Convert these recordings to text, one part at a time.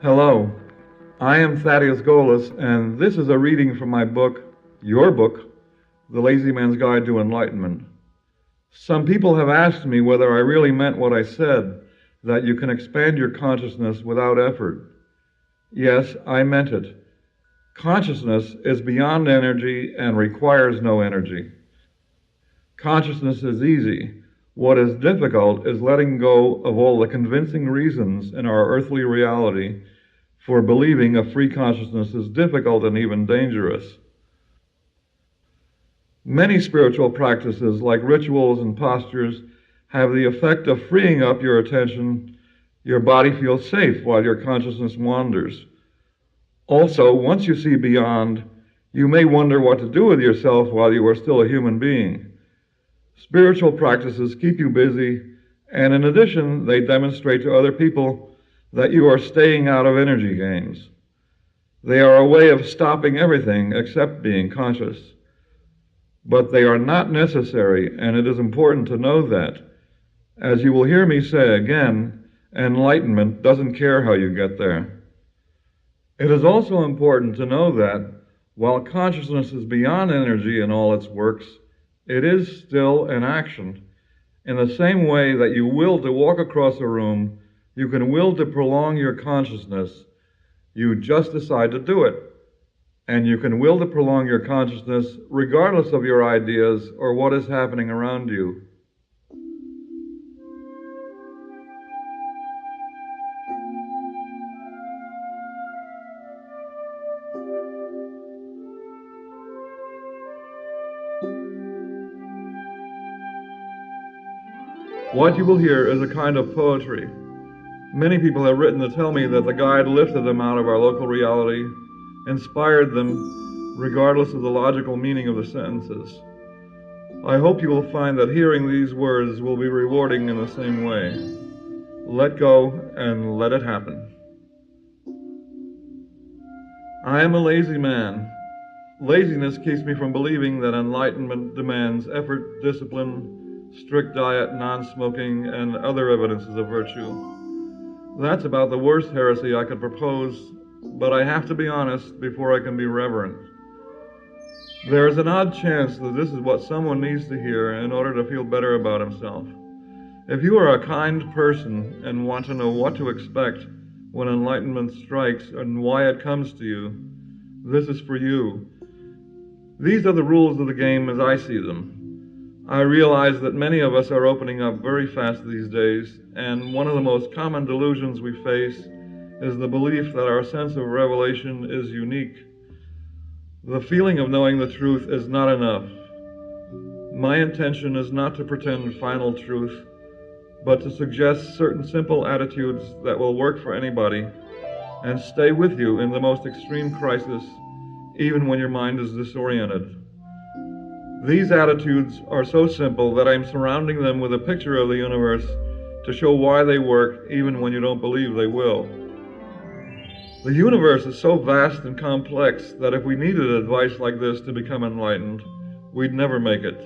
Hello, I am Thaddeus Golis, and this is a reading from my book, your book, The Lazy Man's Guide to Enlightenment. Some people have asked me whether I really meant what I said, that you can expand your consciousness without effort. Yes, I meant it. Consciousness is beyond energy and requires no energy. Consciousness is easy. What is difficult is letting go of all the convincing reasons in our earthly reality for believing a free consciousness is difficult and even dangerous. Many spiritual practices, like rituals and postures, have the effect of freeing up your attention. Your body feels safe while your consciousness wanders. Also, once you see beyond, you may wonder what to do with yourself while you are still a human being. Spiritual practices keep you busy, and in addition, they demonstrate to other people that you are staying out of energy games. They are a way of stopping everything except being conscious. But they are not necessary, and it is important to know that. As you will hear me say again, enlightenment doesn't care how you get there. It is also important to know that while consciousness is beyond energy in all its works, it is still an action. In the same way that you will to walk across a room, you can will to prolong your consciousness. You just decide to do it. And you can will to prolong your consciousness regardless of your ideas or what is happening around you. What you will hear is a kind of poetry. Many people have written to tell me that the guide lifted them out of our local reality, inspired them, regardless of the logical meaning of the sentences. I hope you will find that hearing these words will be rewarding in the same way. Let go and let it happen. I am a lazy man. Laziness keeps me from believing that enlightenment demands effort, discipline, strict diet, non-smoking, and other evidences of virtue. That's about the worst heresy I could propose, but I have to be honest before I can be reverent. There is an odd chance that this is what someone needs to hear in order to feel better about himself. If you are a kind person and want to know what to expect when enlightenment strikes and why it comes to you, this is for you. These are the rules of the game as I see them. I realize that many of us are opening up very fast these days, and one of the most common delusions we face is the belief that our sense of revelation is unique. The feeling of knowing the truth is not enough. My intention is not to pretend final truth, but to suggest certain simple attitudes that will work for anybody and stay with you in the most extreme crisis, even when your mind is disoriented. These attitudes are so simple that I'm surrounding them with a picture of the universe to show why they work even when you don't believe they will. The universe is so vast and complex that if we needed advice like this to become enlightened, we'd never make it.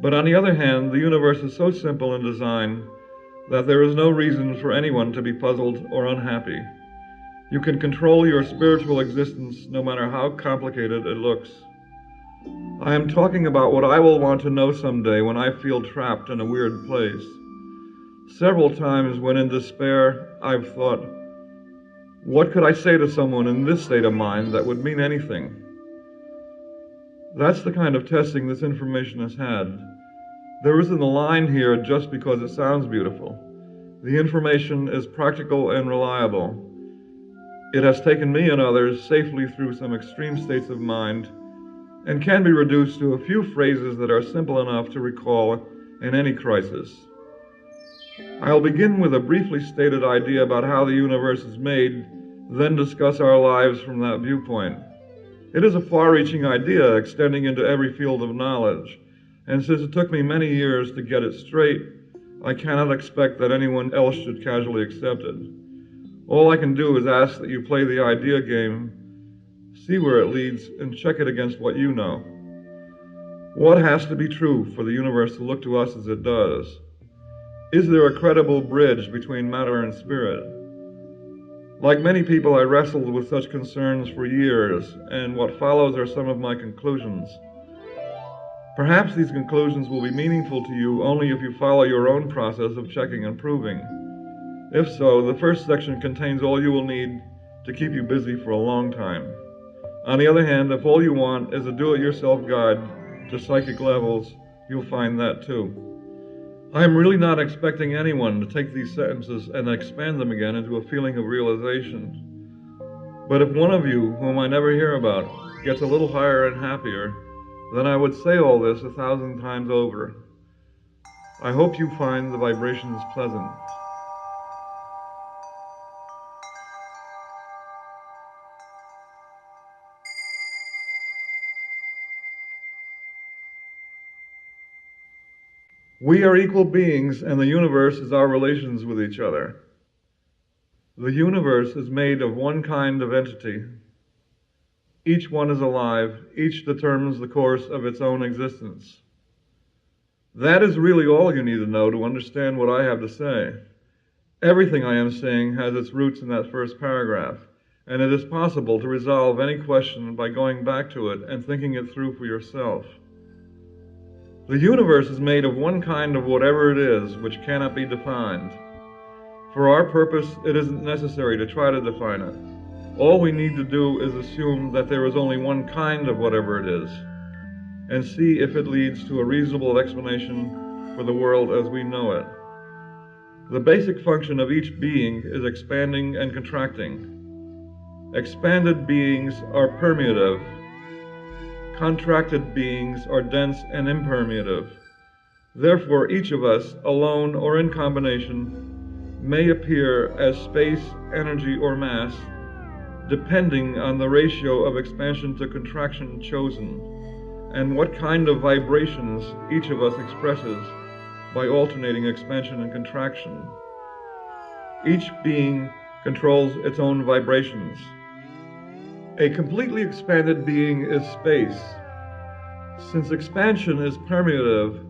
But on the other hand, the universe is so simple in design that there is no reason for anyone to be puzzled or unhappy. You can control your spiritual existence no matter how complicated it looks. I am talking about what I will want to know someday when I feel trapped in a weird place. Several times when in despair, I've thought, what could I say to someone in this state of mind that would mean anything? That's the kind of testing this information has had. There isn't a line here just because it sounds beautiful. The information is practical and reliable. It has taken me and others safely through some extreme states of mind and can be reduced to a few phrases that are simple enough to recall in any crisis. I'll begin with a briefly stated idea about how the universe is made, then discuss our lives from that viewpoint. It is a far-reaching idea extending into every field of knowledge, and since it took me many years to get it straight, I cannot expect that anyone else should casually accept it. All I can do is ask that you play the idea game, see where it leads, and check it against what you know. What has to be true for the universe to look to us as it does? Is there a credible bridge between matter and spirit? Like many people, I wrestled with such concerns for years, and what follows are some of my conclusions. Perhaps these conclusions will be meaningful to you only if you follow your own process of checking and proving. If so, the first section contains all you will need to keep you busy for a long time. On the other hand, if all you want is a do-it-yourself guide to psychic levels, you'll find that too. I am really not expecting anyone to take these sentences and expand them again into a feeling of realization. But if one of you, whom I never hear about, gets a little higher and happier, then I would say all this 1,000 times over. I hope you find the vibrations pleasant. We are equal beings, and the universe is our relations with each other. The universe is made of one kind of entity. Each one is alive. Each determines the course of its own existence. That is really all you need to know to understand what I have to say. Everything I am saying has its roots in that first paragraph, and it is possible to resolve any question by going back to it and thinking it through for yourself. The universe is made of one kind of whatever it is, which cannot be defined. For our purpose, it isn't necessary to try to define it. All we need to do is assume that there is only one kind of whatever it is, and see if it leads to a reasonable explanation for the world as we know it. The basic function of each being is expanding and contracting. Expanded beings are permeative. Contracted beings are dense and impermeative. Therefore, each of us, alone or in combination, may appear as space, energy, or mass, depending on the ratio of expansion to contraction chosen, and what kind of vibrations each of us expresses by alternating expansion and contraction. Each being controls its own vibrations. A completely expanded being is space. Since expansion is permeative,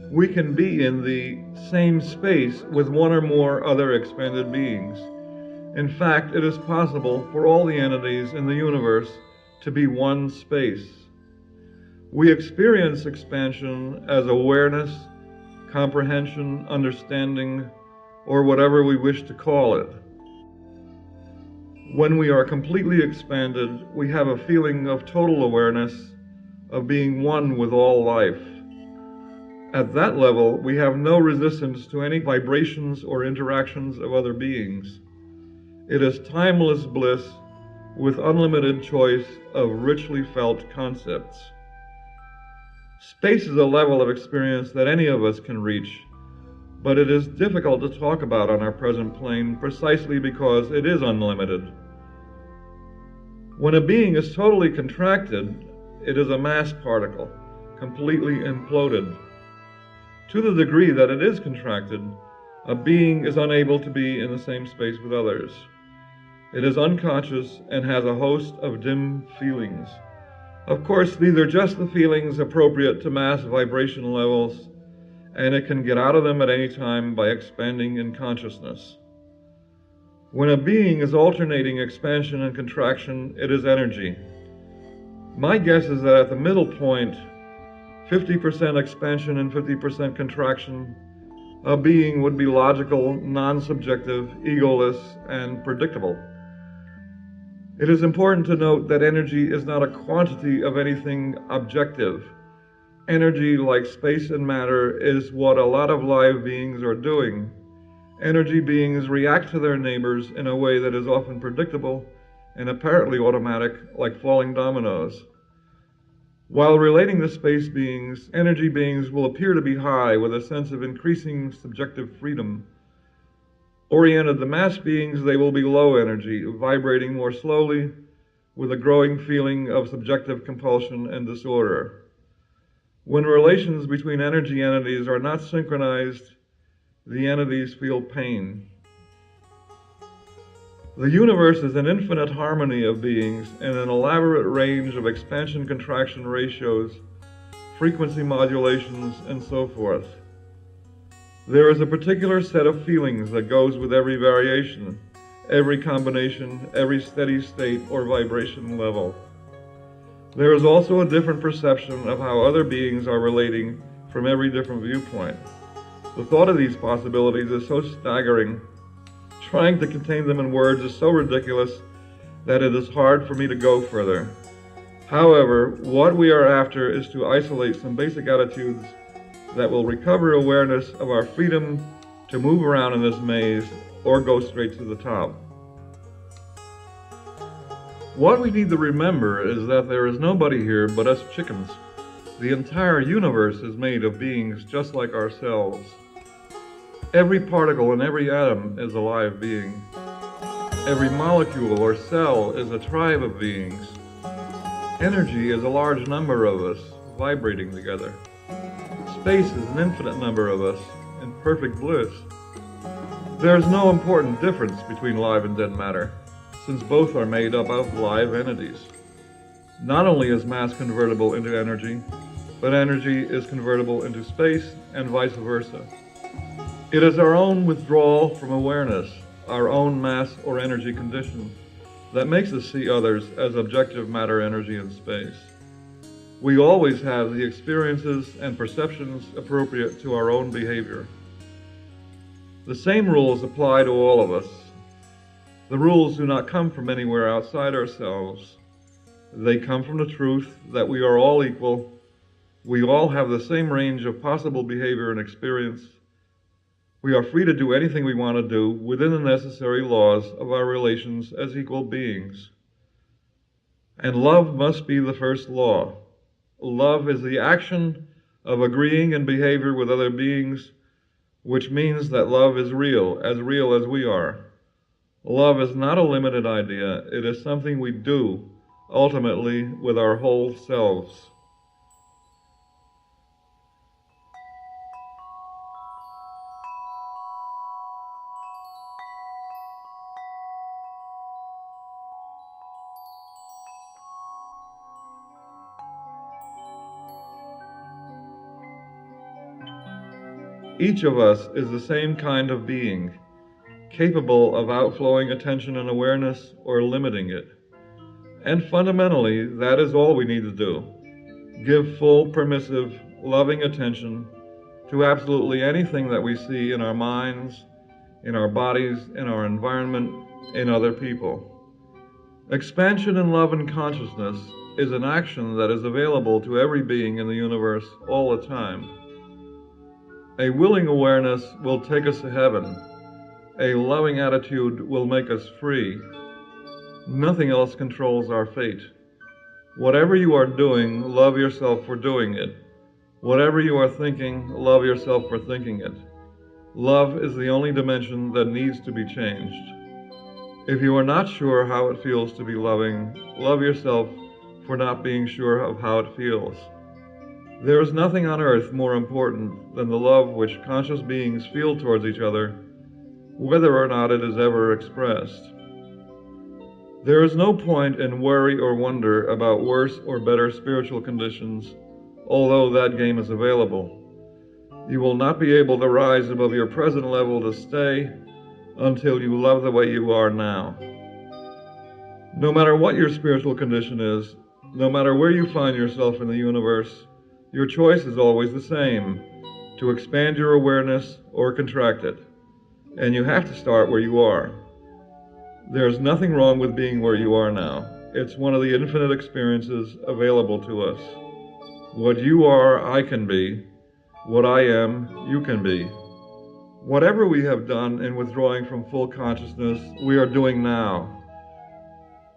we can be in the same space with one or more other expanded beings. In fact, it is possible for all the entities in the universe to be one space. We experience expansion as awareness, comprehension, understanding, or whatever we wish to call it. When we are completely expanded, we have a feeling of total awareness, of being one with all life. At that level, we have no resistance to any vibrations or interactions of other beings. It is timeless bliss with unlimited choice of richly felt concepts. Space is a level of experience that any of us can reach, but it is difficult to talk about on our present plane precisely because it is unlimited. When a being is totally contracted, it is a mass particle, completely imploded. To the degree that it is contracted, a being is unable to be in the same space with others. It is unconscious and has a host of dim feelings. Of course, these are just the feelings appropriate to mass vibration levels, and it can get out of them at any time by expanding in consciousness. When a being is alternating expansion and contraction, it is energy. My guess is that at the middle point, 50% expansion and 50% contraction, a being would be logical, non-subjective, egoless, and predictable. It is important to note that energy is not a quantity of anything objective. Energy, like space and matter, is what a lot of live beings are doing. Energy beings react to their neighbors in a way that is often predictable and apparently automatic, like falling dominoes. While relating to space beings, energy beings will appear to be high with a sense of increasing subjective freedom. Oriented to mass beings, they will be low energy, vibrating more slowly, with a growing feeling of subjective compulsion and disorder. When relations between energy entities are not synchronized, the entities feel pain. The universe is an infinite harmony of beings and an elaborate range of expansion-contraction ratios, frequency modulations, and so forth. There is a particular set of feelings that goes with every variation, every combination, every steady state or vibration level. There is also a different perception of how other beings are relating from every different viewpoint. The thought of these possibilities is so staggering, trying to contain them in words is so ridiculous that it is hard for me to go further. However, what we are after is to isolate some basic attitudes that will recover awareness of our freedom to move around in this maze or go straight to the top. What we need to remember is that there is nobody here but us chickens. The entire universe is made of beings just like ourselves. Every particle and every atom is a live being. Every molecule or cell is a tribe of beings. Energy is a large number of us vibrating together. Space is an infinite number of us in perfect bliss. There is no important difference between live and dead matter, since both are made up of live entities. Not only is mass convertible into energy, but energy is convertible into space and vice versa. It is our own withdrawal from awareness, our own mass or energy condition, that makes us see others as objective matter, energy, and space. We always have the experiences and perceptions appropriate to our own behavior. The same rules apply to all of us. The rules do not come from anywhere outside ourselves. They come from the truth that we are all equal. We all have the same range of possible behavior and experience. We are free to do anything we want to do within the necessary laws of our relations as equal beings. And love must be the first law. Love is the action of agreeing in behavior with other beings, which means that love is real as we are. Love is not a limited idea. It is something we do, ultimately, with our whole selves. Each of us is the same kind of being, capable of outflowing attention and awareness or limiting it. And fundamentally, that is all we need to do. Give full, permissive, loving attention to absolutely anything that we see in our minds, in our bodies, in our environment, in other people. Expansion in love and consciousness is an action that is available to every being in the universe all the time. A willing awareness will take us to heaven. A loving attitude will make us free. Nothing else controls our fate. Whatever you are doing, love yourself for doing it. Whatever you are thinking, love yourself for thinking it. Love is the only dimension that needs to be changed. If you are not sure how it feels to be loving, love yourself for not being sure of how it feels. There is nothing on earth more important than the love which conscious beings feel towards each other, whether or not it is ever expressed. There is no point in worry or wonder about worse or better spiritual conditions, although that game is available. You will not be able to rise above your present level to stay until you love the way you are now. No matter what your spiritual condition is, no matter where you find yourself in the universe, your choice is always the same, to expand your awareness or contract it. And you have to start where you are. There's nothing wrong with being where you are now. It's one of the infinite experiences available to us. What you are, I can be. What I am, you can be. Whatever we have done in withdrawing from full consciousness, we are doing now.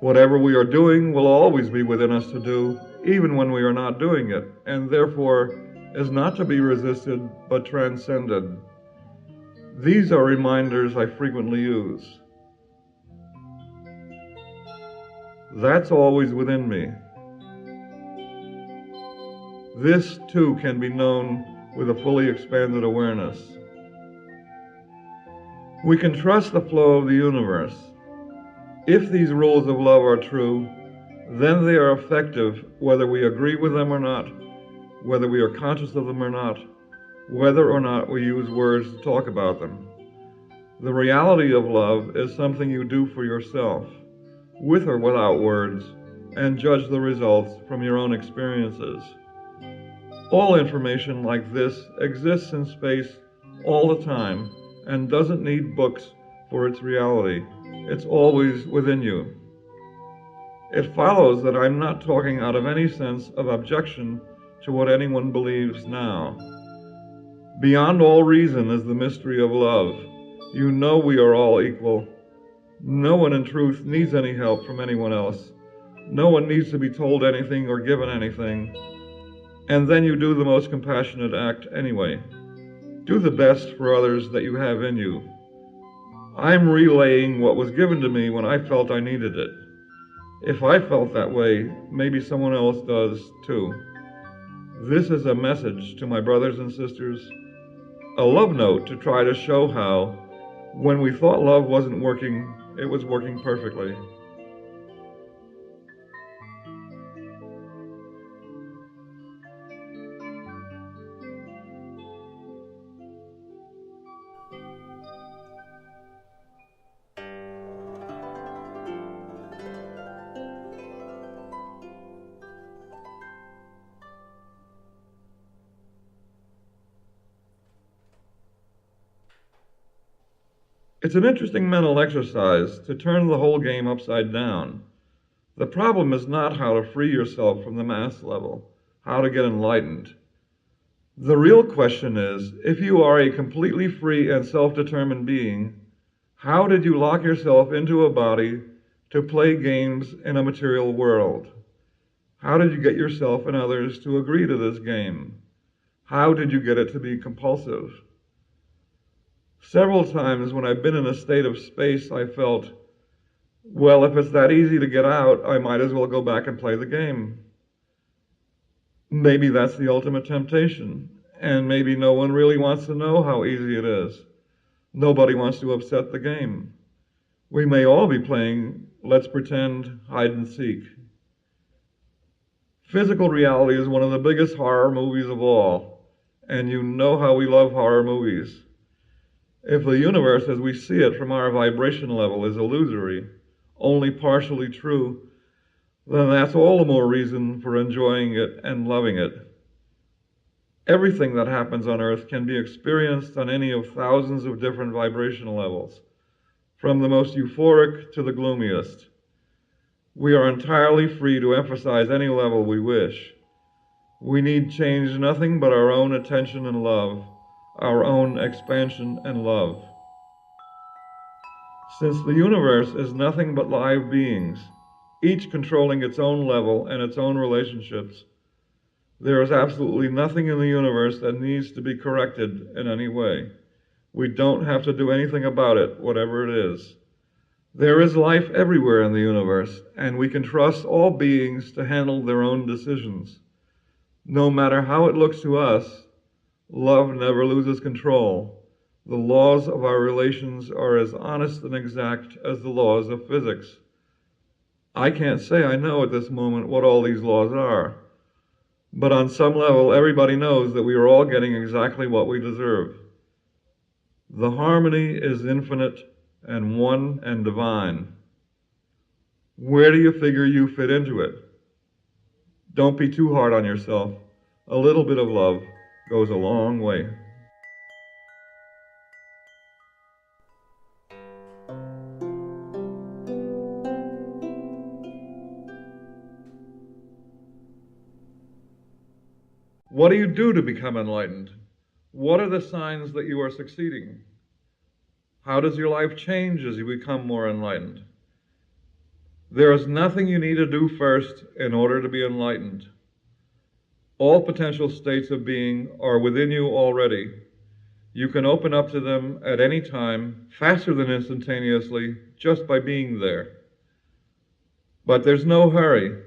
Whatever we are doing will always be within us to do, even when we are not doing it, and therefore is not to be resisted but transcended. These are reminders I frequently use. That's always within me. This too can be known with a fully expanded awareness. We can trust the flow of the universe. If these rules of love are true, then they are effective whether we agree with them or not, whether we are conscious of them or not, whether or not we use words to talk about them. The reality of love is something you do for yourself, with or without words, and judge the results from your own experiences. All information like this exists in space all the time and doesn't need books for its reality. It's always within you. It follows that I'm not talking out of any sense of objection to what anyone believes now. Beyond all reason is the mystery of love. You know we are all equal. No one in truth needs any help from anyone else. No one needs to be told anything or given anything. And then you do the most compassionate act anyway. Do the best for others that you have in you. I'm relaying what was given to me when I felt I needed it. If I felt that way, maybe someone else does too. This is a message to my brothers and sisters, a love note to try to show how, when we thought love wasn't working, it was working perfectly. It's an interesting mental exercise to turn the whole game upside down. The problem is not how to free yourself from the mass level, how to get enlightened. The real question is, if you are a completely free and self-determined being, how did you lock yourself into a body to play games in a material world? How did you get yourself and others to agree to this game? How did you get it to be compulsive? Several times when I've been in a state of space, I felt, well, if it's that easy to get out, I might as well go back and play the game. Maybe that's the ultimate temptation, and maybe no one really wants to know how easy it is. Nobody wants to upset the game. We may all be playing, let's pretend, hide and seek. Physical reality is one of the biggest horror movies of all, and you know how we love horror movies. If the universe as we see it from our vibration level is illusory, only partially true, then that's all the more reason for enjoying it and loving it. Everything that happens on Earth can be experienced on any of thousands of different vibrational levels, from the most euphoric to the gloomiest. We are entirely free to emphasize any level we wish. We need change nothing but our own attention and love, our own expansion and love. Since the universe is nothing but live beings, each controlling its own level and its own relationships, there is absolutely nothing in the universe that needs to be corrected in any way. We don't have to do anything about it, whatever it is. There is life everywhere in the universe, and we can trust all beings to handle their own decisions. No matter how it looks to us, love never loses control. The laws of our relations are as honest and exact as the laws of physics. I can't say I know at this moment what all these laws are, but on some level everybody knows that we are all getting exactly what we deserve. The harmony is infinite and one and divine. Where do you figure you fit into it? Don't be too hard on yourself. A little bit of love goes a long way. What do you do to become enlightened? What are the signs that you are succeeding? How does your life change as you become more enlightened? There is nothing you need to do first in order to be enlightened. All potential states of being are within you already. You can open up to them at any time, faster than instantaneously, just by being there. But there's no hurry.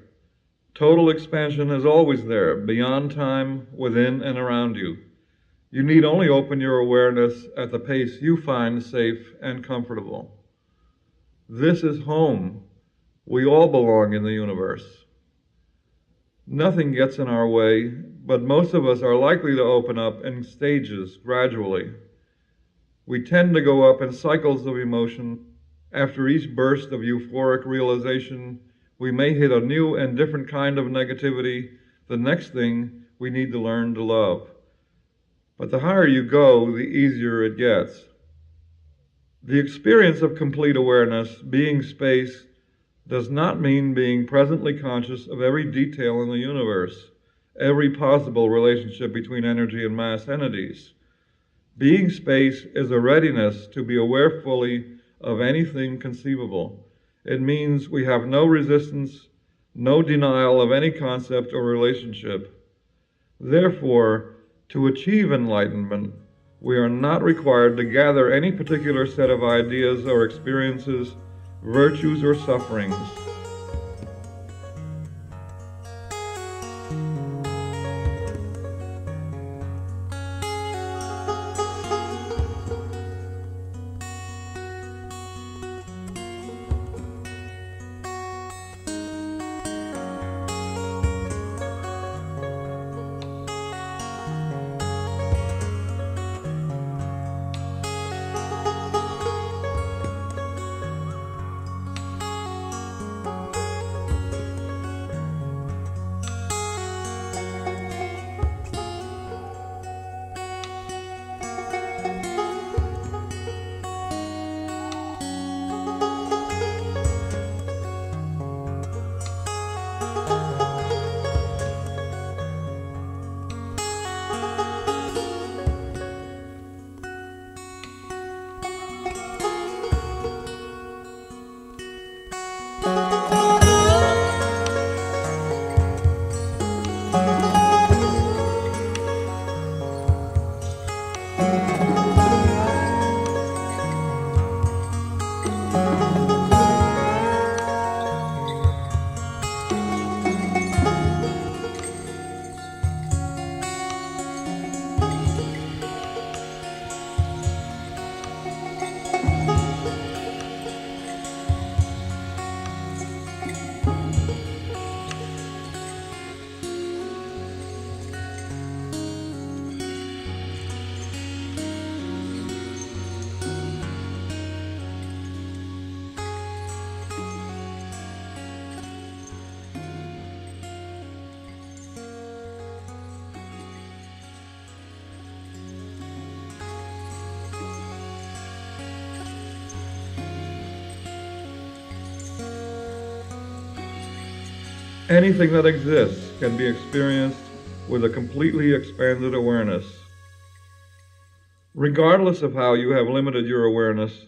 Total expansion is always there, beyond time, within and around you. You need only open your awareness at the pace you find safe and comfortable. This is home. We all belong in the universe. Nothing gets in our way, but most of us are likely to open up in stages gradually. We tend to go up in cycles of emotion. After each burst of euphoric realization, we may hit a new and different kind of negativity, the next thing we need to learn to love. But the higher you go, the easier it gets. The experience of complete awareness, being space, does not mean being presently conscious of every detail in the universe, every possible relationship between energy and mass entities. Being space is a readiness to be aware fully of anything conceivable. It means we have no resistance, no denial of any concept or relationship. Therefore, to achieve enlightenment, we are not required to gather any particular set of ideas or experiences, virtues or sufferings. Anything that exists can be experienced with a completely expanded awareness. Regardless of how you have limited your awareness,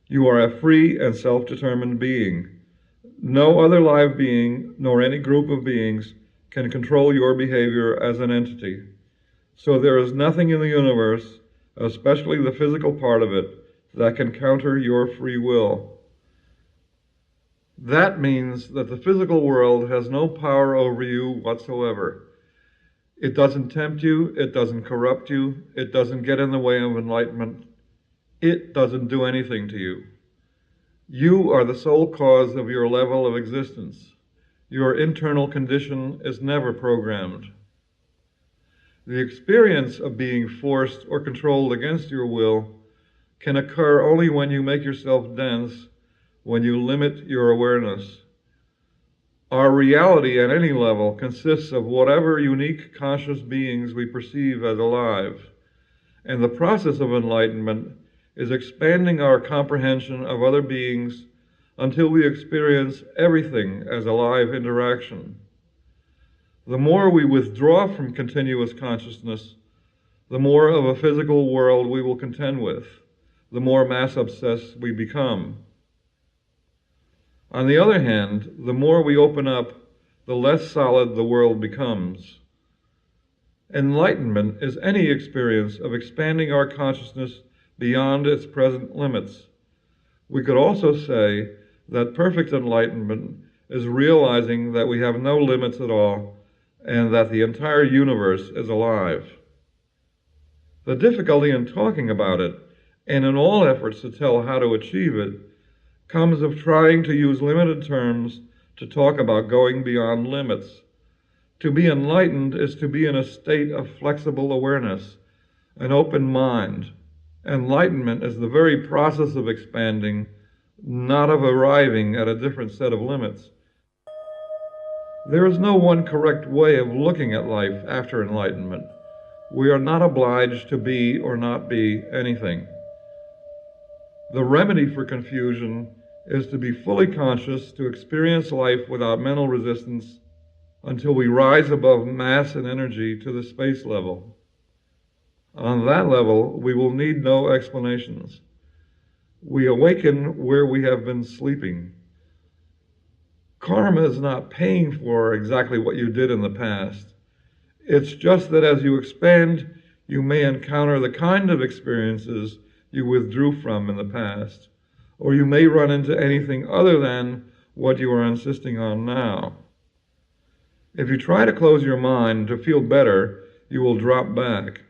you are a free and self-determined being. No other live being, nor any group of beings, can control your behavior as an entity. So there is nothing in the universe, especially the physical part of it, that can counter your free will. That means that the physical world has no power over you whatsoever. It doesn't tempt you, it doesn't corrupt you, it doesn't get in the way of enlightenment. It doesn't do anything to you. You are the sole cause of your level of existence. Your internal condition is never programmed. The experience of being forced or controlled against your will can occur only when you make yourself dense, when you limit your awareness. Our reality at any level consists of whatever unique conscious beings we perceive as alive, and the process of enlightenment is expanding our comprehension of other beings until we experience everything as a live interaction. The more we withdraw from continuous consciousness, the more of a physical world we will contend with, the more mass-obsessed we become. On the other hand, the more we open up, the less solid the world becomes. Enlightenment is any experience of expanding our consciousness beyond its present limits. We could also say that perfect enlightenment is realizing that we have no limits at all and that the entire universe is alive. The difficulty in talking about it, and in all efforts to tell how to achieve it, comes of trying to use limited terms to talk about going beyond limits. To be enlightened is to be in a state of flexible awareness, an open mind. Enlightenment is the very process of expanding, not of arriving at a different set of limits. There is no one correct way of looking at life after enlightenment. We are not obliged to be or not be anything. The remedy for confusion is to be fully conscious, to experience life without mental resistance until we rise above mass and energy to the space level. On that level, we will need no explanations. We awaken where we have been sleeping. Karma is not paying for exactly what you did in the past. It's just that as you expand, you may encounter the kind of experiences you withdrew from in the past, or you may run into anything other than what you are insisting on now. If you try to close your mind to feel better, you will drop back.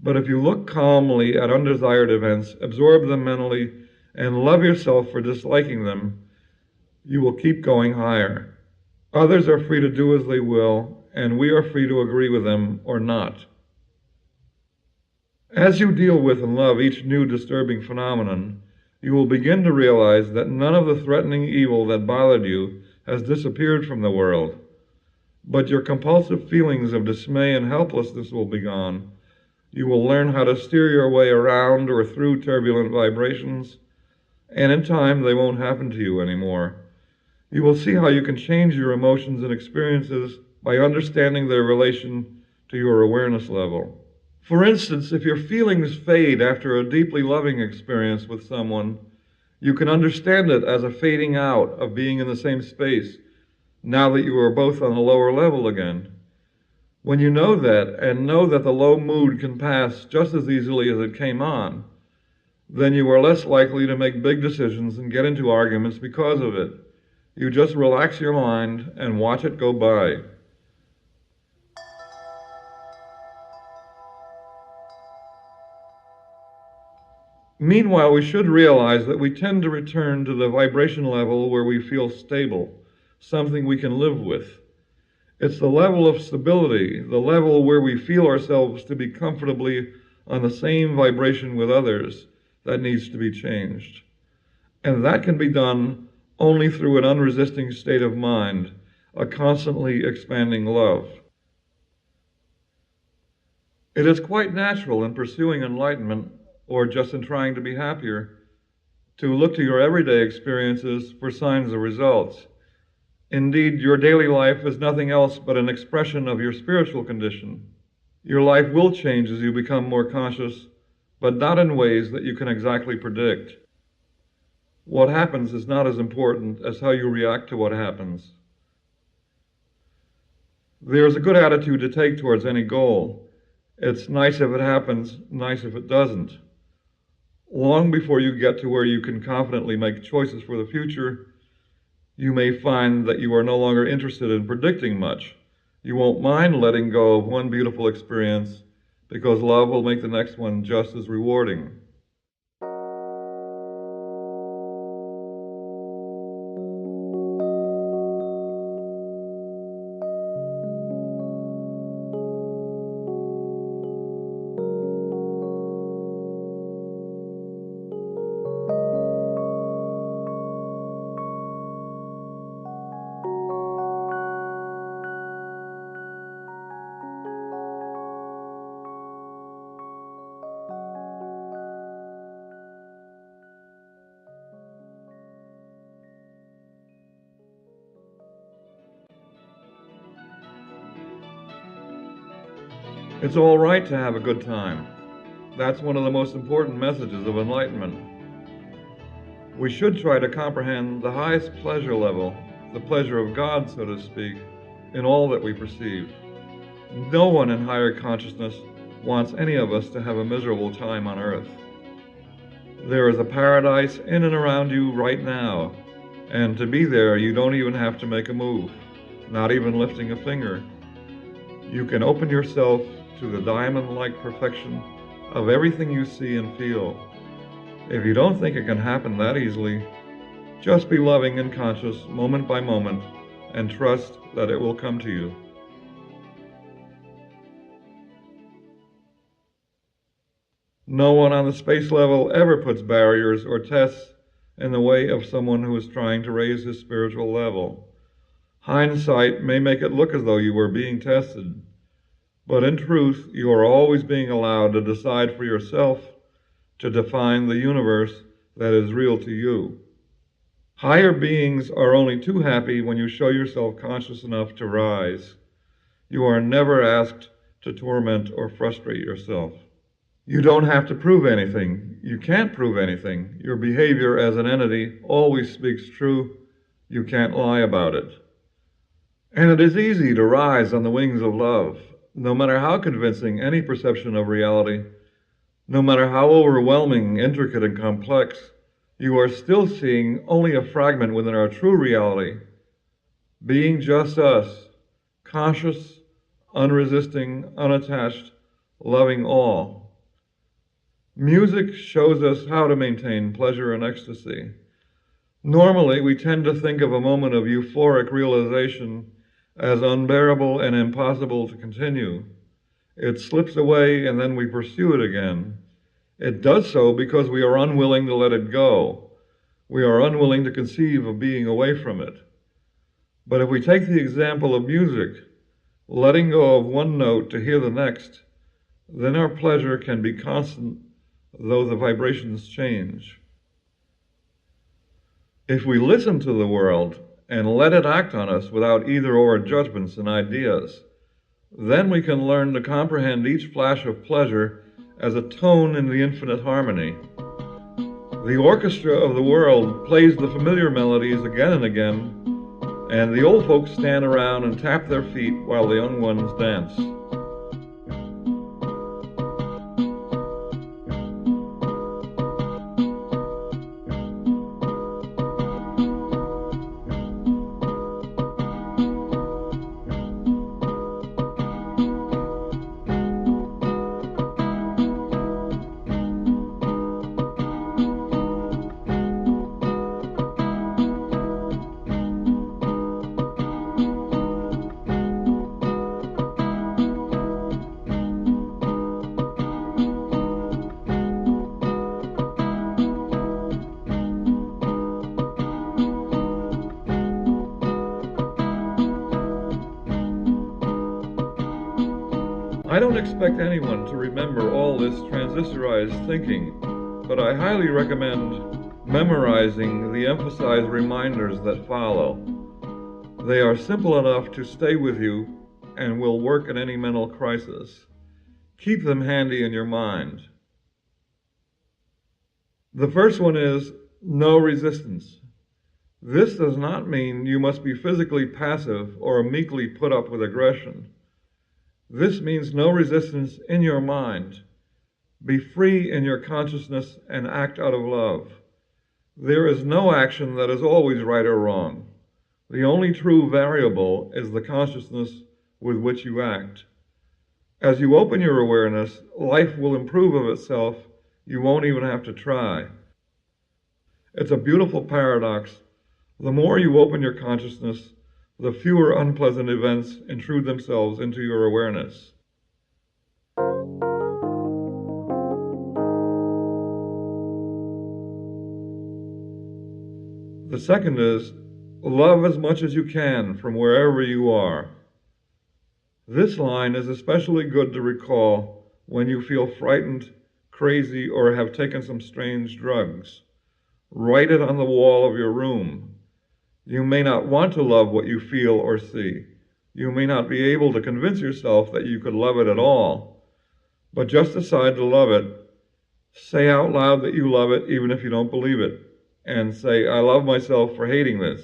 But if you look calmly at undesired events, absorb them mentally, and love yourself for disliking them, you will keep going higher. Others are free to do as they will, and we are free to agree with them or not. As you deal with and love each new disturbing phenomenon, you will begin to realize that none of the threatening evil that bothered you has disappeared from the world. But your compulsive feelings of dismay and helplessness will be gone. You will learn how to steer your way around or through turbulent vibrations, and in time they won't happen to you anymore. You will see how you can change your emotions and experiences by understanding their relation to your awareness level. For instance, if your feelings fade after a deeply loving experience with someone, you can understand it as a fading out of being in the same space now that you are both on a lower level again. When you know that, and know that the low mood can pass just as easily as it came on, then you are less likely to make big decisions and get into arguments because of it. You just relax your mind and watch it go by. Meanwhile, we should realize that we tend to return to the vibration level where we feel stable, something we can live with. It's the level of stability, the level where we feel ourselves to be comfortably on the same vibration with others, that needs to be changed. And that can be done only through an unresisting state of mind, a constantly expanding love. It is quite natural in pursuing enlightenment, or just in trying to be happier, to look to your everyday experiences for signs of results. Indeed, your daily life is nothing else but an expression of your spiritual condition. Your life will change as you become more conscious, but not in ways that you can exactly predict. What happens is not as important as how you react to what happens. There is a good attitude to take towards any goal. It's nice if it happens, nice if it doesn't. Long before you get to where you can confidently make choices for the future, you may find that you are no longer interested in predicting much. You won't mind letting go of one beautiful experience because love will make the next one just as rewarding. It's all right to have a good time. That's one of the most important messages of enlightenment. We should try to comprehend the highest pleasure level, the pleasure of God, so to speak, in all that we perceive. No one in higher consciousness wants any of us to have a miserable time on earth. There is a paradise in and around you right now, and to be there you don't even have to make a move, not even lifting a finger. You can open yourself to the diamond-like perfection of everything you see and feel. If you don't think it can happen that easily, just be loving and conscious moment by moment and trust that it will come to you. No one on the space level ever puts barriers or tests in the way of someone who is trying to raise his spiritual level. Hindsight may make it look as though you were being tested, but in truth, you are always being allowed to decide for yourself, to define the universe that is real to you. Higher beings are only too happy when you show yourself conscious enough to rise. You are never asked to torment or frustrate yourself. You don't have to prove anything. You can't prove anything. Your behavior as an entity always speaks true. You can't lie about it. And it is easy to rise on the wings of love. No matter how convincing any perception of reality, no matter how overwhelming, intricate, and complex, you are still seeing only a fragment within our true reality, being just us, conscious, unresisting, unattached, loving all. Music shows us how to maintain pleasure and ecstasy. Normally, we tend to think of a moment of euphoric realization as unbearable and impossible to continue. It slips away and then we pursue it again. It does so because we are unwilling to let it go. We are unwilling to conceive of being away from it. But if we take the example of music, letting go of one note to hear the next, then our pleasure can be constant, though the vibrations change. If we listen to the world and let it act on us without either-or judgments and ideas, then we can learn to comprehend each flash of pleasure as a tone in the infinite harmony. The orchestra of the world plays the familiar melodies again and again, and the old folks stand around and tap their feet while the young ones dance. I don't expect anyone to remember all this transistorized thinking, but I highly recommend memorizing the emphasized reminders that follow. They are simple enough to stay with you and will work in any mental crisis. Keep them handy in your mind. The first one is no resistance. This does not mean you must be physically passive or meekly put up with aggression. This means no resistance in your mind. Be free in your consciousness and act out of love. There is no action that is always right or wrong. The only true variable is the consciousness with which you act. As you open your awareness, life will improve of itself. You won't even have to try. It's a beautiful paradox. The more you open your consciousness, the fewer unpleasant events intrude themselves into your awareness. The second is, love as much as you can from wherever you are. This line is especially good to recall when you feel frightened, crazy, or have taken some strange drugs. Write it on the wall of your room. You may not want to love what you feel or see. You may not be able to convince yourself that you could love it at all. But just decide to love it. Say out loud that you love it even if you don't believe it. And say, I love myself for hating this.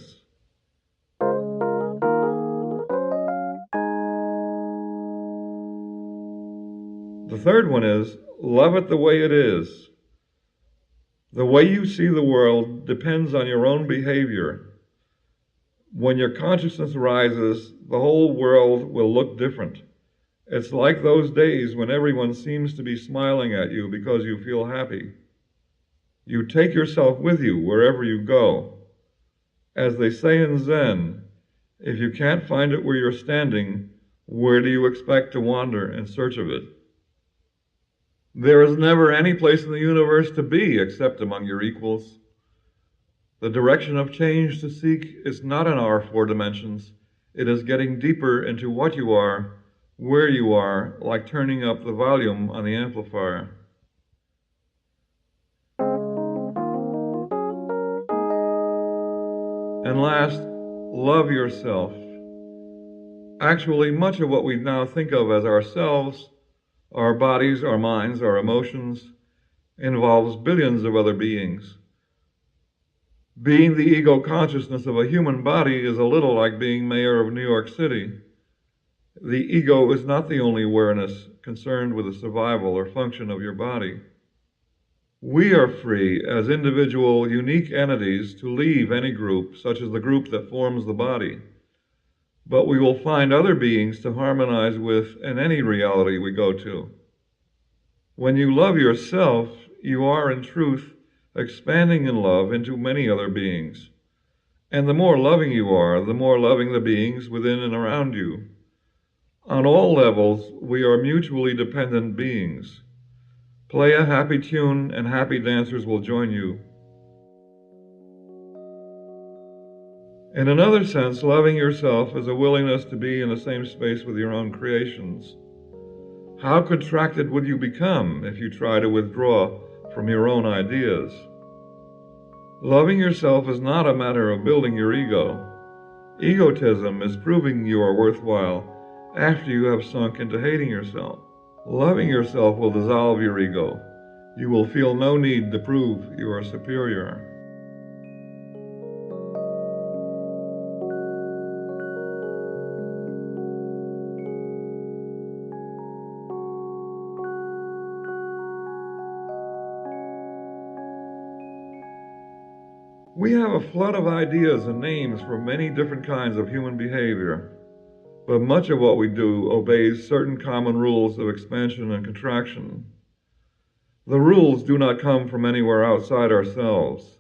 The third one is, love it the way it is. The way you see the world depends on your own behavior. When your consciousness rises, the whole world will look different. It's like those days when everyone seems to be smiling at you because you feel happy. You take yourself with you wherever you go. As they say in Zen, if you can't find it where you're standing, where do you expect to wander in search of it? There is never any place in the universe to be except among your equals. The direction of change to seek is not in our four dimensions. It is getting deeper into what you are, where you are, like turning up the volume on the amplifier. And last, love yourself. Actually, much of what we now think of as ourselves, our bodies, our minds, our emotions, involves billions of other beings. Being the ego consciousness of a human body is a little like being mayor of New York City. The ego is not the only awareness concerned with the survival or function of your body. We are free as individual, unique entities to leave any group, such as the group that forms the body. But we will find other beings to harmonize with in any reality we go to. When you love yourself, you are in truth expanding in love into many other beings. And the more loving you are, the more loving the beings within and around you. On all levels, we are mutually dependent beings. Play a happy tune and happy dancers will join you. In another sense, loving yourself is a willingness to be in the same space with your own creations. How contracted would you become if you try to withdraw from your own ideas? Loving yourself is not a matter of building your ego. Egotism is proving you are worthwhile after you have sunk into hating yourself. Loving yourself will dissolve your ego. You will feel no need to prove you are superior. We have a flood of ideas and names for many different kinds of human behavior, but much of what we do obeys certain common rules of expansion and contraction. The rules do not come from anywhere outside ourselves.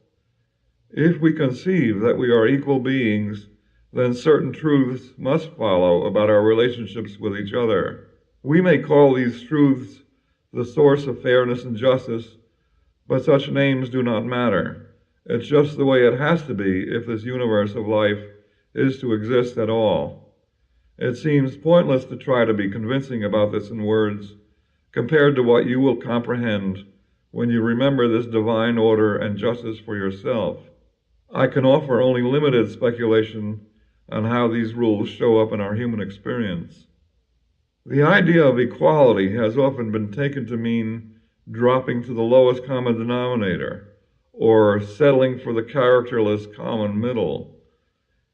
If we conceive that we are equal beings, then certain truths must follow about our relationships with each other. We may call these truths the source of fairness and justice, but such names do not matter. It's just the way it has to be if this universe of life is to exist at all. It seems pointless to try to be convincing about this in words, compared to what you will comprehend when you remember this divine order and justice for yourself. I can offer only limited speculation on how these rules show up in our human experience. The idea of equality has often been taken to mean dropping to the lowest common denominator, or settling for the characterless common middle.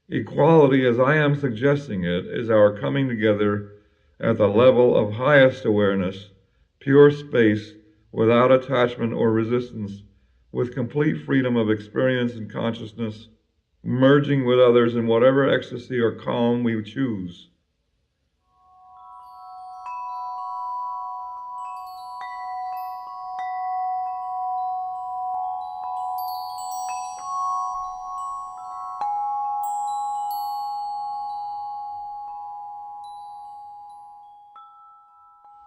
Equality, as I am suggesting it, is our coming together at the level of highest awareness, pure space, without attachment or resistance, with complete freedom of experience and consciousness, merging with others in whatever ecstasy or calm we choose.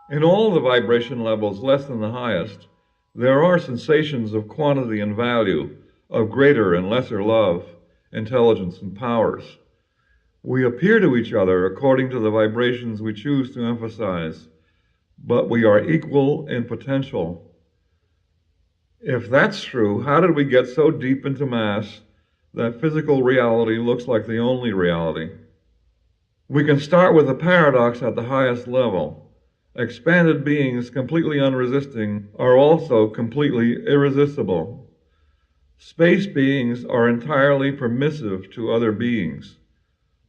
In all the vibration levels less than the highest, there are sensations of quantity and value, of greater and lesser love, intelligence, and powers. We appear to each other according to the vibrations we choose to emphasize, but we are equal in potential. If that's true, how did we get so deep into mass that physical reality looks like the only reality? We can start with a paradox at the highest level. Expanded beings completely unresisting are also completely irresistible. Space beings are entirely permissive to other beings,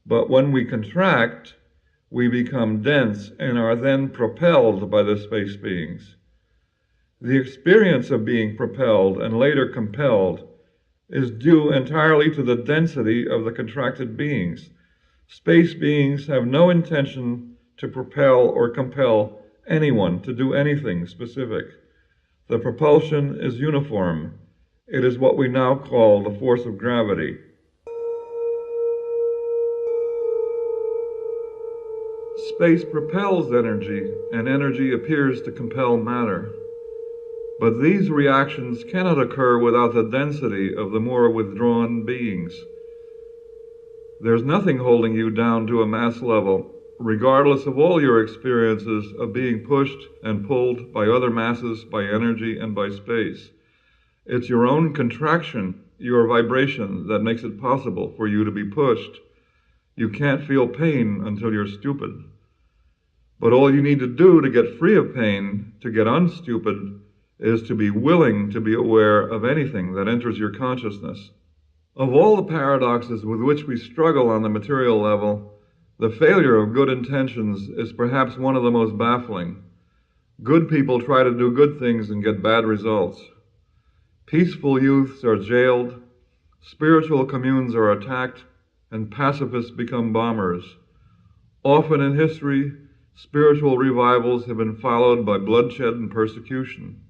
but when we contract, we become dense and are then propelled by the space beings. The experience of being propelled and later compelled is due entirely to the density of the contracted beings. Space beings have no intention to propel or compel anyone to do anything specific. The propulsion is uniform. It is what we now call the force of gravity. Space propels energy, and energy appears to compel matter. But these reactions cannot occur without the density of the more withdrawn beings. There's nothing holding you down to a mass level, regardless of all your experiences of being pushed and pulled by other masses, by energy, and by space. It's your own contraction, your vibration, that makes it possible for you to be pushed. You can't feel pain until you're stupid. But all you need to do to get free of pain, to get unstupid, is to be willing to be aware of anything that enters your consciousness. Of all the paradoxes with which we struggle on the material level, the failure of good intentions is perhaps one of the most baffling. Good people try to do good things and get bad results. Peaceful youths are jailed, spiritual communes are attacked, and pacifists become bombers. Often in history, spiritual revivals have been followed by bloodshed and persecution.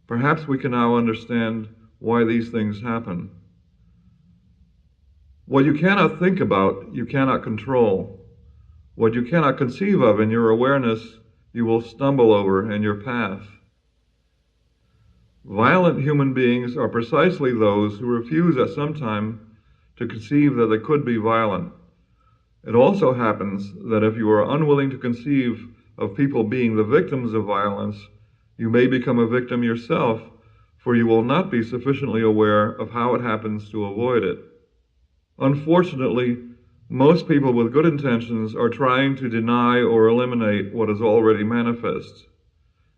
Perhaps we can now understand why these things happen. What you cannot think about, you cannot control. What you cannot conceive of in your awareness, you will stumble over in your path. Violent human beings are precisely those who refuse at some time to conceive that they could be violent. It also happens that if you are unwilling to conceive of people being the victims of violence, you may become a victim yourself, for you will not be sufficiently aware of how it happens to avoid it. Unfortunately, most people with good intentions are trying to deny or eliminate what is already manifest.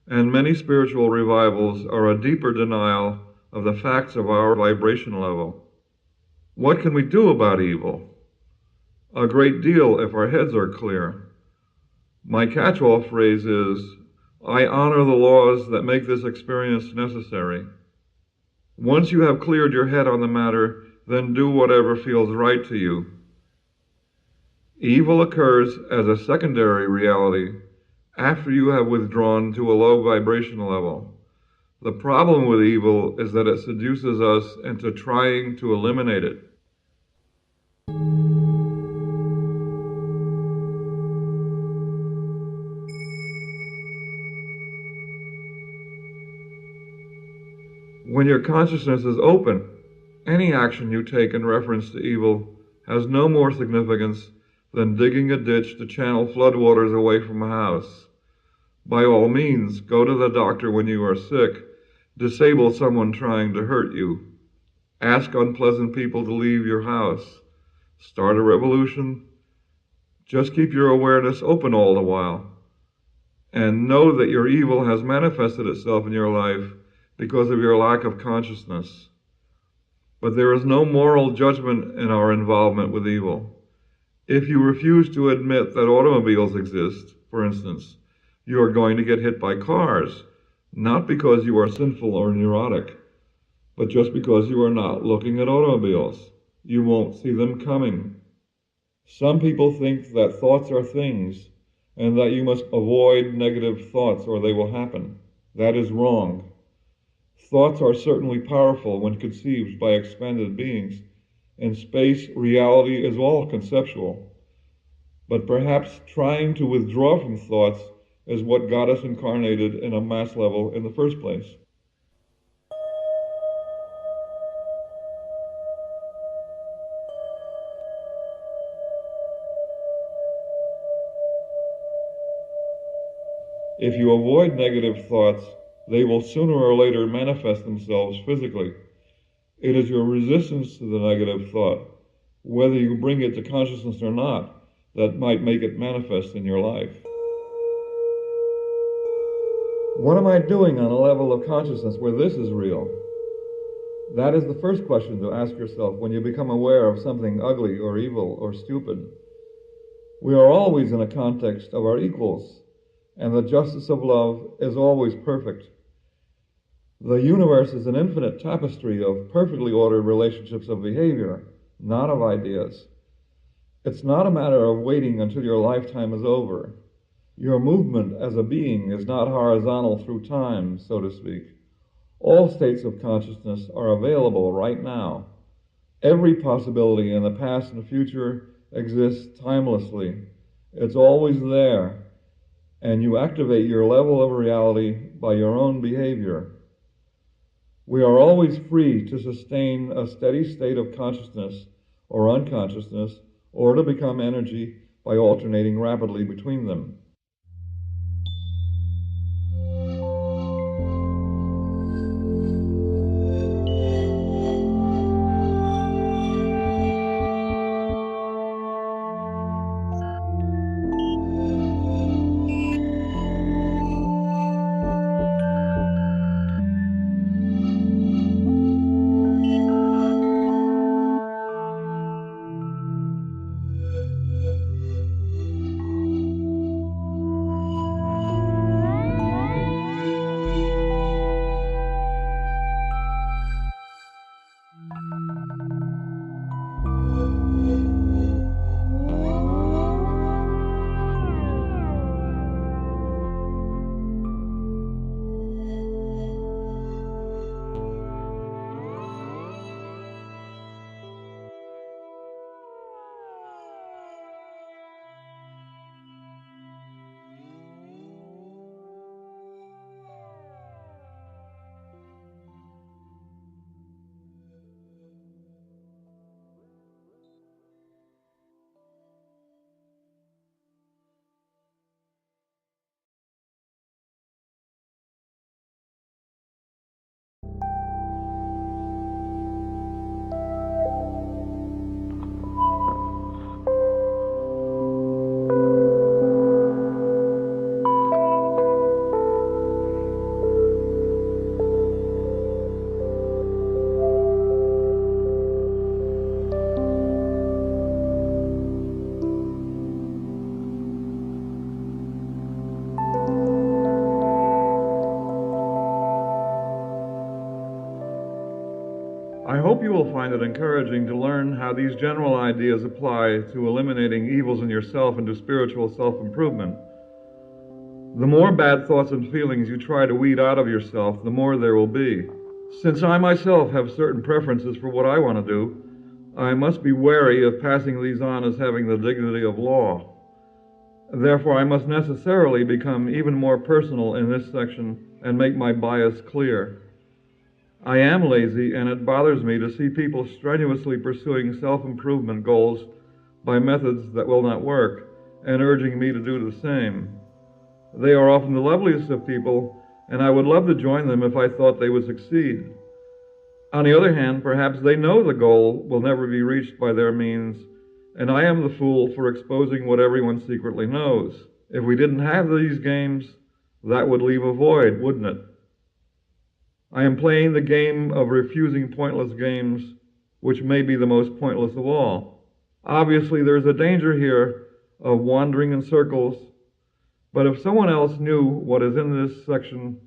And many spiritual revivals are a deeper denial of the facts of our vibration level. What can we do about evil? A great deal if our heads are clear. My catch-all phrase is, I honor the laws that make this experience necessary. Once you have cleared your head on the matter, then do whatever feels right to you. Evil occurs as a secondary reality after you have withdrawn to a low vibration level. The problem with evil is that it seduces us into trying to eliminate it. When your consciousness is open, any action you take in reference to evil has no more significance than digging a ditch to channel floodwaters away from a house. By all means, go to the doctor when you are sick, disable someone trying to hurt you, ask unpleasant people to leave your house, start a revolution. Just keep your awareness open all the while, and know that your evil has manifested itself in your life because of your lack of consciousness. But there is no moral judgment in our involvement with evil. If you refuse to admit that automobiles exist, for instance, you are going to get hit by cars, not because you are sinful or neurotic, but just because you are not looking at automobiles. You won't see them coming. Some people think that thoughts are things, and that you must avoid negative thoughts or they will happen. That is wrong. Thoughts are certainly powerful when conceived by expanded beings. In space, reality is all conceptual. But perhaps trying to withdraw from thoughts is what got us incarnated in a mass level in the first place. If you avoid negative thoughts, they will sooner or later manifest themselves physically. It is your resistance to the negative thought, whether you bring it to consciousness or not, that might make it manifest in your life. What am I doing on a level of consciousness where this is real? That is the first question to ask yourself when you become aware of something ugly or evil or stupid. We are always in a context of our equals, and the justice of love is always perfect. The universe is an infinite tapestry of perfectly ordered relationships of behavior, not of ideas. It's not a matter of waiting until your lifetime is over. Your movement as a being is not horizontal through time, so to speak. All states of consciousness are available right now. Every possibility in the past and future exists timelessly. It's always there. and you activate your level of reality by your own behavior. We are always free to sustain a steady state of consciousness or unconsciousness, or to become energy by alternating rapidly between them. I hope you will find it encouraging to learn how these general ideas apply to eliminating evils in yourself and to spiritual self-improvement. The more bad thoughts and feelings you try to weed out of yourself, the more there will be. Since I myself have certain preferences for what I want to do, I must be wary of passing these on as having the dignity of law. Therefore, I must necessarily become even more personal in this section and make my bias clear. I am lazy, and it bothers me to see people strenuously pursuing self-improvement goals by methods that will not work, and urging me to do the same. They are often the loveliest of people, and I would love to join them if I thought they would succeed. On the other hand, perhaps they know the goal will never be reached by their means, and I am the fool for exposing what everyone secretly knows. If we didn't have these games, that would leave a void, wouldn't it? I am playing the game of refusing pointless games, which may be the most pointless of all. Obviously, there's a danger here of wandering in circles, but if someone else knew what is in this section,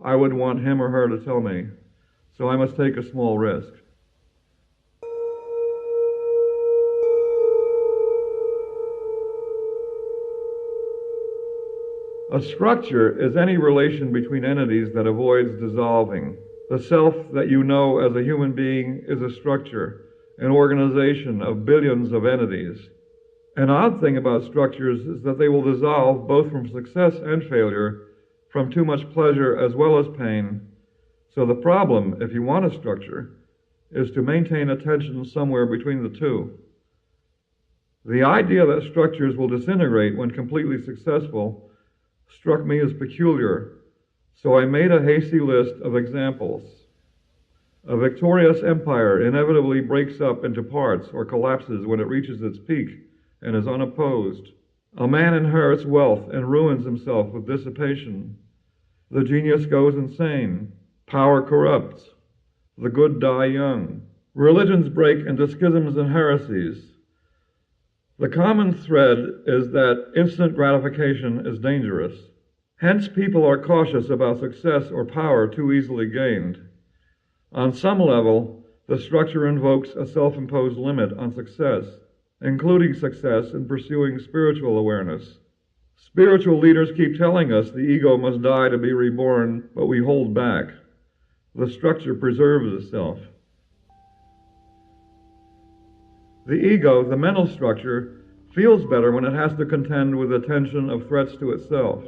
I would want him or her to tell me. So I must take a small risk. A structure is any relation between entities that avoids dissolving. The self that you know as a human being is a structure, an organization of billions of entities. An odd thing about structures is that they will dissolve both from success and failure, from too much pleasure as well as pain. So the problem, if you want a structure, is to maintain attention somewhere between the two. The idea that structures will disintegrate when completely successful struck me as peculiar, so I made a hasty list of examples. A victorious empire inevitably breaks up into parts or collapses when it reaches its peak and is unopposed. A man inherits wealth and ruins himself with dissipation. The genius goes insane. Power corrupts. The good die young. Religions break into schisms and heresies. The common thread is that instant gratification is dangerous. Hence, people are cautious about success or power too easily gained. On some level, the structure invokes a self-imposed limit on success, including success in pursuing spiritual awareness. Spiritual leaders keep telling us the ego must die to be reborn, but we hold back. The structure preserves itself. The ego, the mental structure, feels better when it has to contend with the tension of threats to itself.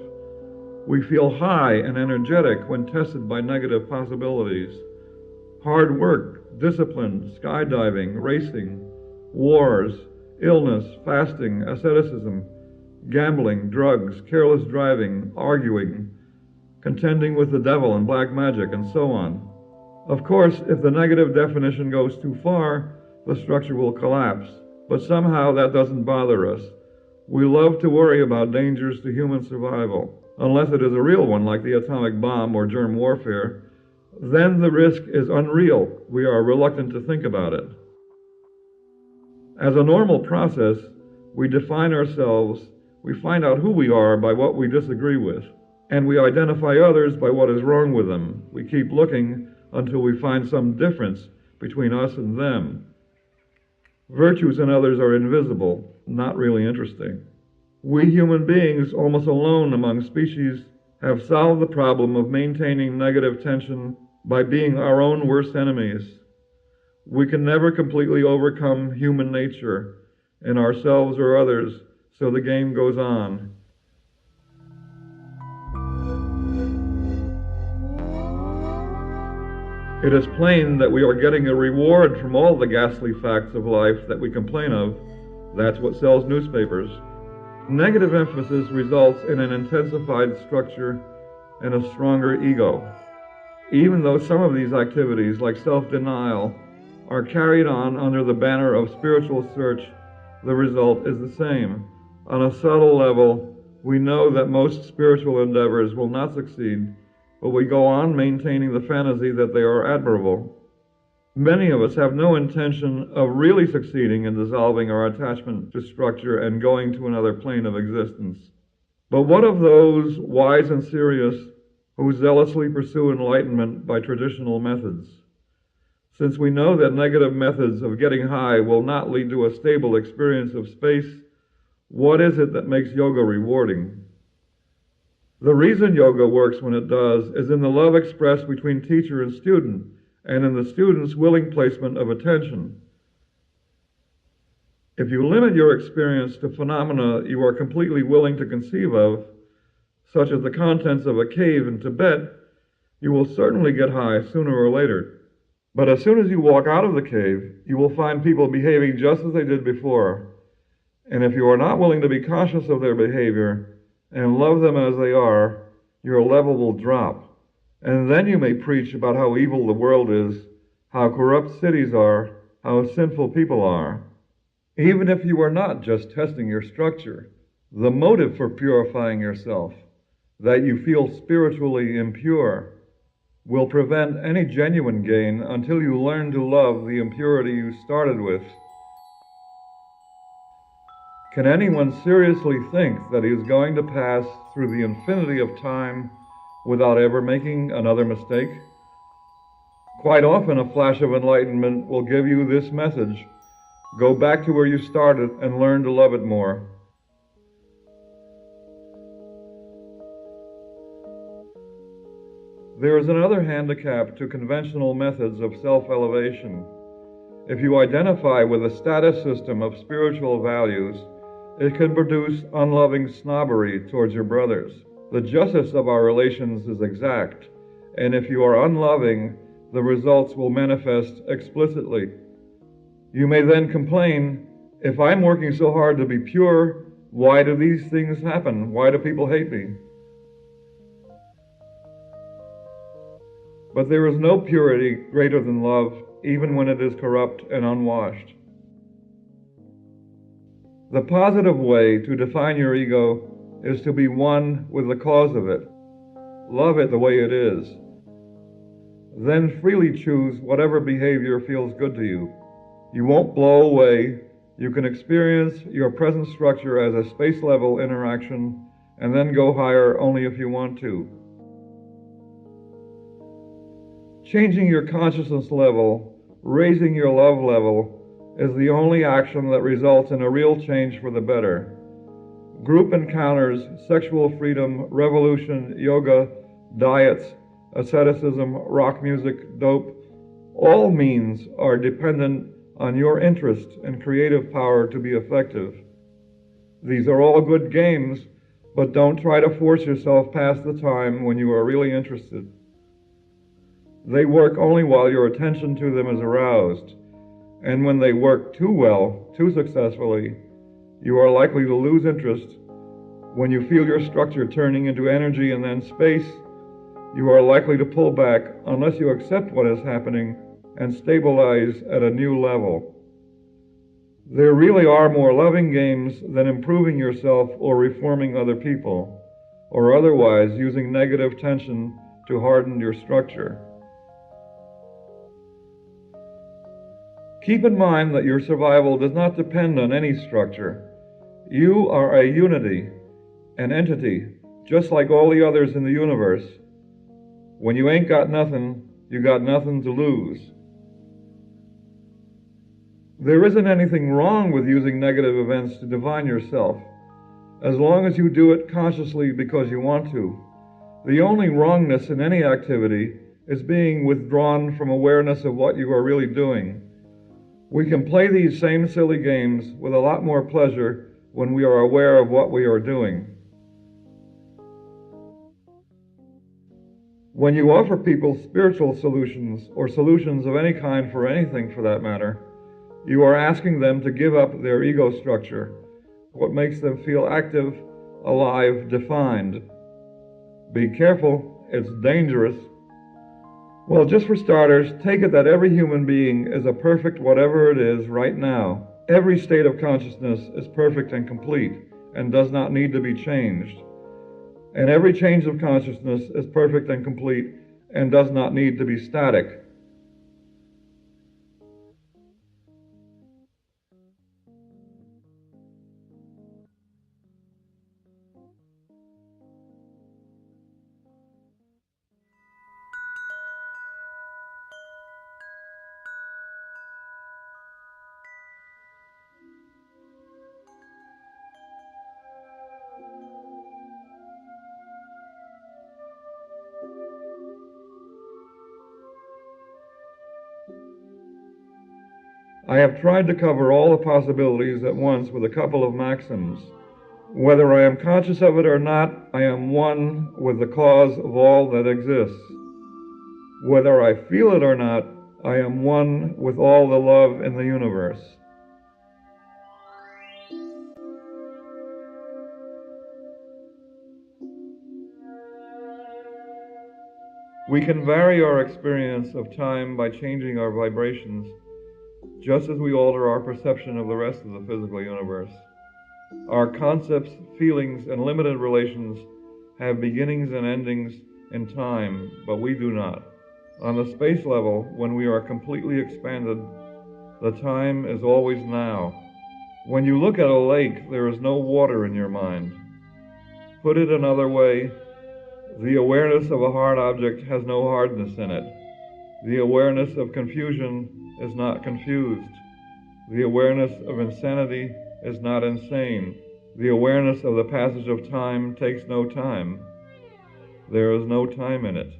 We feel high and energetic when tested by negative possibilities. Hard work, discipline, skydiving, racing, wars, illness, fasting, asceticism, gambling, drugs, careless driving, arguing, contending with the devil and black magic, and so on. Of course, if the negative definition goes too far, the structure will collapse, but somehow that doesn't bother us. We love to worry about dangers to human survival, unless it is a real one like the atomic bomb or germ warfare. Then the risk is unreal. We are reluctant to think about it. As a normal process, we define ourselves, we find out who we are by what we disagree with, and we identify others by what is wrong with them. We keep looking until we find some difference between us and them. Virtues in others are invisible, not really interesting. We human beings, almost alone among species, have solved the problem of maintaining negative tension by being our own worst enemies. We can never completely overcome human nature in ourselves or others, so the game goes on. It is plain that we are getting a reward from all the ghastly facts of life that we complain of. That's what sells newspapers. Negative emphasis results in an intensified structure and a stronger ego. Even though some of these activities, like self-denial, are carried on under the banner of spiritual search, the result is the same. On a subtle level, we know that most spiritual endeavors will not succeed, but we go on maintaining the fantasy that they are admirable. Many of us have no intention of really succeeding in dissolving our attachment to structure and going to another plane of existence. But what of those wise and serious who zealously pursue enlightenment by traditional methods? Since we know that negative methods of getting high will not lead to a stable experience of space, what is it that makes yoga rewarding? The reason yoga works when it does is in the love expressed between teacher and student, and in the student's willing placement of attention. If you limit your experience to phenomena you are completely willing to conceive of, such as the contents of a cave in Tibet, you will certainly get high sooner or later. But as soon as you walk out of the cave, you will find people behaving just as they did before. And if you are not willing to be conscious of their behavior and love them as they are, your level will drop. And then you may preach about how evil the world is, how corrupt cities are, how sinful people are. Even if you are not just testing your structure, the motive for purifying yourself, that you feel spiritually impure, will prevent any genuine gain until you learn to love the impurity you started with. Can anyone seriously think that he is going to pass through the infinity of time without ever making another mistake? Quite often a flash of enlightenment will give you this message: go back to where you started and learn to love it more. There is another handicap to conventional methods of self-elevation. If you identify with a status system of spiritual values, it can produce unloving snobbery towards your brothers. The justice of our relations is exact, and if you are unloving, the results will manifest explicitly. You may then complain, if I'm working so hard to be pure, why do these things happen? Why do people hate me? But there is no purity greater than love, even when it is corrupt and unwashed. The positive way to define your ego is to be one with the cause of it. Love it the way it is. Then freely choose whatever behavior feels good to you. You won't blow away. You can experience your present structure as a space-level interaction and then go higher only if you want to. Changing your consciousness level, raising your love level, is the only action that results in a real change for the better. Group encounters, sexual freedom, revolution, yoga, diets, asceticism, rock music, dope, all means are dependent on your interest and creative power to be effective. These are all good games, But don't try to force yourself past the time when you are really interested. They work only while your attention to them is aroused, and when they work too well, too successfully, you are likely to lose interest. When you feel your structure turning into energy and then space, you are likely to pull back unless you accept what is happening and stabilize at a new level. There really are more loving games than improving yourself or reforming other people, or otherwise using negative tension to harden your structure. Keep in mind that your survival does not depend on any structure. You are a unity, an entity, just like all the others in the universe. When you ain't got nothing, you got nothing to lose. There isn't anything wrong with using negative events to define yourself, as long as you do it consciously because you want to. The only wrongness in any activity is being withdrawn from awareness of what you are really doing. We can play these same silly games with a lot more pleasure when we are aware of what we are doing. When you offer people spiritual solutions, or solutions of any kind for anything for that matter, you are asking them to give up their ego structure, what makes them feel active, alive, defined. Be careful, it's dangerous. Well, just for starters, take it that every human being is a perfect whatever it is right now. Every state of consciousness is perfect and complete and does not need to be changed. And every change of consciousness is perfect and complete and does not need to be static. I have tried to cover all the possibilities at once with a couple of maxims. Whether I am conscious of it or not, I am one with the cause of all that exists. Whether I feel it or not, I am one with all the love in the universe. We can vary our experience of time by changing our vibrations, just as we alter our perception of the rest of the physical universe. Our concepts, feelings, and limited relations have beginnings and endings in time, but we do not. On the space level, when we are completely expanded, the time is always now. When you look at a lake, there is no water in your mind. Put it another way, the awareness of a hard object has no hardness in it. The awareness of confusion is not confused. The awareness of insanity is not insane. The awareness of the passage of time takes no time. There is no time in it.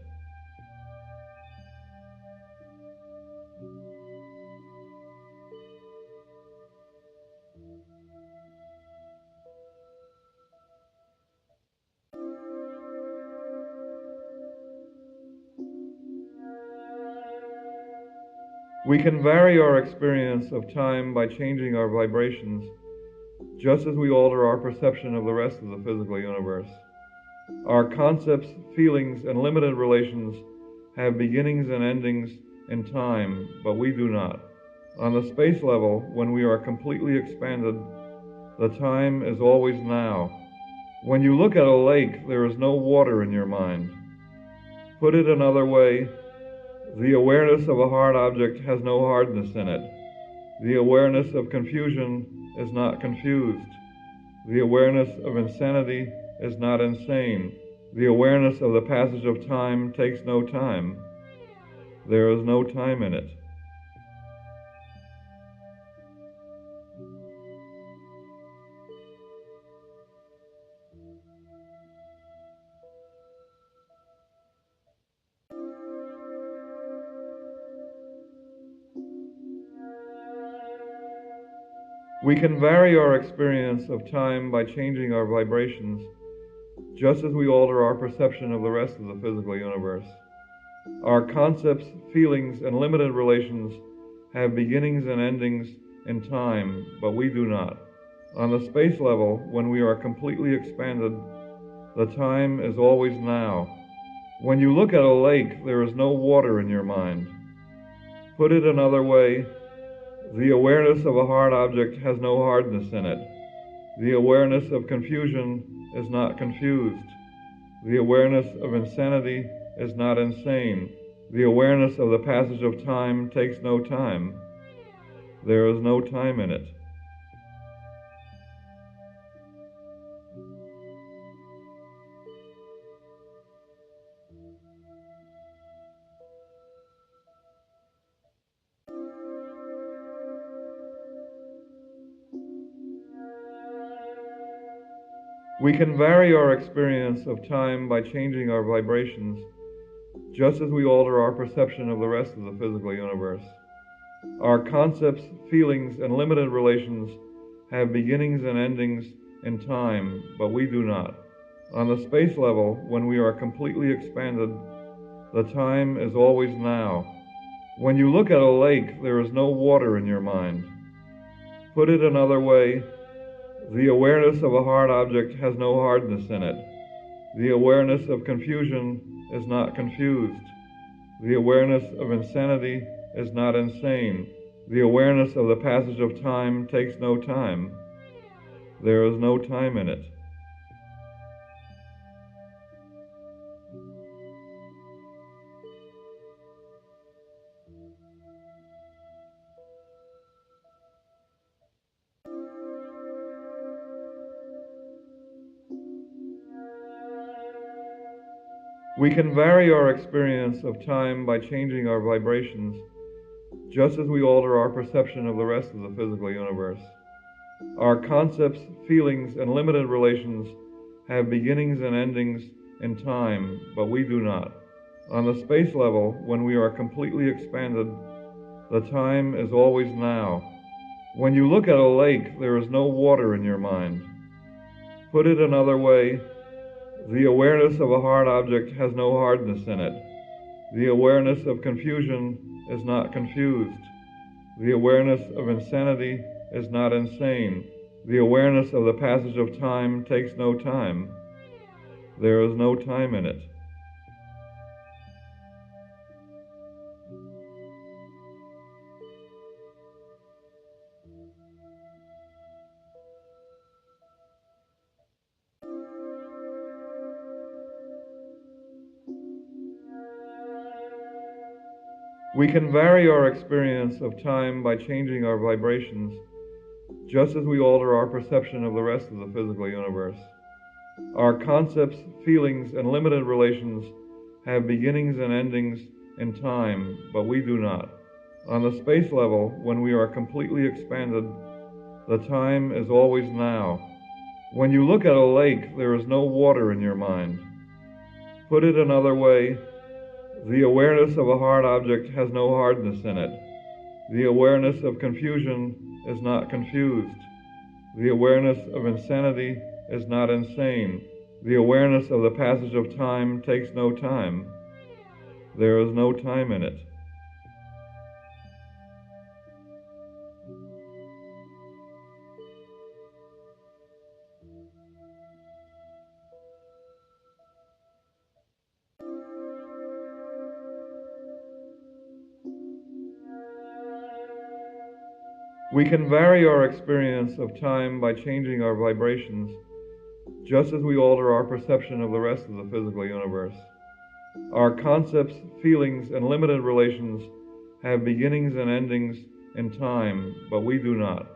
We can vary our experience of time by changing our vibrations, just as we alter our perception of the rest of the physical universe. Our concepts, feelings, and limited relations have beginnings and endings in time, but we do not. On the space level, when we are completely expanded, the time is always now. When you look at a lake, there is no water in your mind. Put it another way, the awareness of a hard object has no hardness in it. The awareness of confusion is not confused. The awareness of insanity is not insane. The awareness of the passage of time takes no time. There is no time in it. We can vary our experience of time by changing our vibrations, just as we alter our perception of the rest of the physical universe. Our concepts, feelings, and limited relations have beginnings and endings in time, but we do not. On the space level, when we are completely expanded, the time is always now. When you look at a lake, there is no water in your mind. Put it another way, the awareness of a hard object has no hardness in it. The awareness of confusion is not confused. The awareness of insanity is not insane. The awareness of the passage of time takes no time. There is no time in it. We can vary our experience of time by changing our vibrations, just as we alter our perception of the rest of the physical universe. Our concepts, feelings, and limited relations have beginnings and endings in time, but we do not. On the space level, when we are completely expanded, the time is always now. When you look at a lake, there is no water in your mind. Put it another way, the awareness of a hard object has no hardness in it. The awareness of confusion is not confused. The awareness of insanity is not insane. The awareness of the passage of time takes no time. There is no time in it. We can vary our experience of time by changing our vibrations, just as we alter our perception of the rest of the physical universe. Our concepts, feelings, and limited relations have beginnings and endings in time, but we do not. On the space level, when we are completely expanded, the time is always now. When you look at a lake, there is no water in your mind. Put it another way, the awareness of a hard object has no hardness in it. The awareness of confusion is not confused. The awareness of insanity is not insane. The awareness of the passage of time takes no time. There is no time in it. We can vary our experience of time by changing our vibrations, just as we alter our perception of the rest of the physical universe. Our concepts, feelings, and limited relations have beginnings and endings in time, but we do not. On the space level, when we are completely expanded, the time is always now. When you look at a lake, there is no water in your mind. Put it another way, the awareness of a hard object has no hardness in it. The awareness of confusion is not confused. The awareness of insanity is not insane. The awareness of the passage of time takes no time. There is no time in it. We can vary our experience of time by changing our vibrations, just as we alter our perception of the rest of the physical universe. Our concepts, feelings, and limited relations have beginnings and endings in time, but we do not.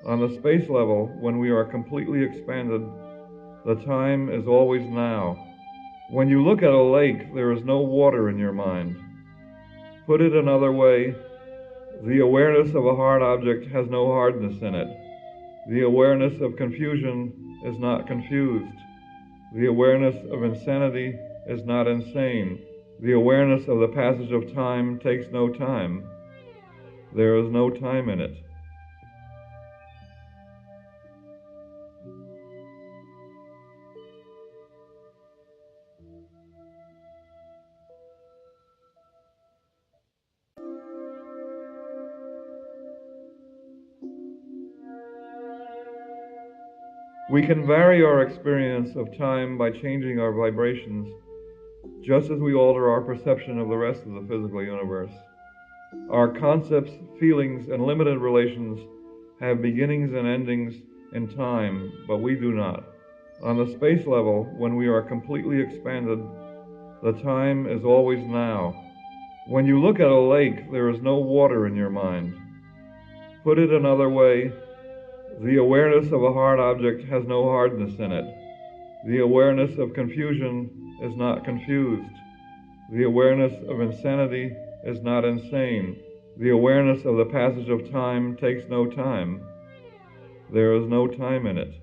On the space level, when we are completely expanded, the time is always now. When you look at a lake, there is no water in your mind. Put it another way, the awareness of a hard object has no hardness in it. The awareness of confusion is not confused. The awareness of insanity is not insane. The awareness of the passage of time takes no time. There is no time in it. We can vary our experience of time by changing our vibrations, just as we alter our perception of the rest of the physical universe. Our concepts, feelings, and limited relations have beginnings and endings in time, but we do not. On the space level, when we are completely expanded, the time is always now. When you look at a lake, there is no water in your mind. Put it another way, the awareness of a hard object has no hardness in it. The awareness of confusion is not confused. The awareness of insanity is not insane. The awareness of the passage of time takes no time. There is no time in it.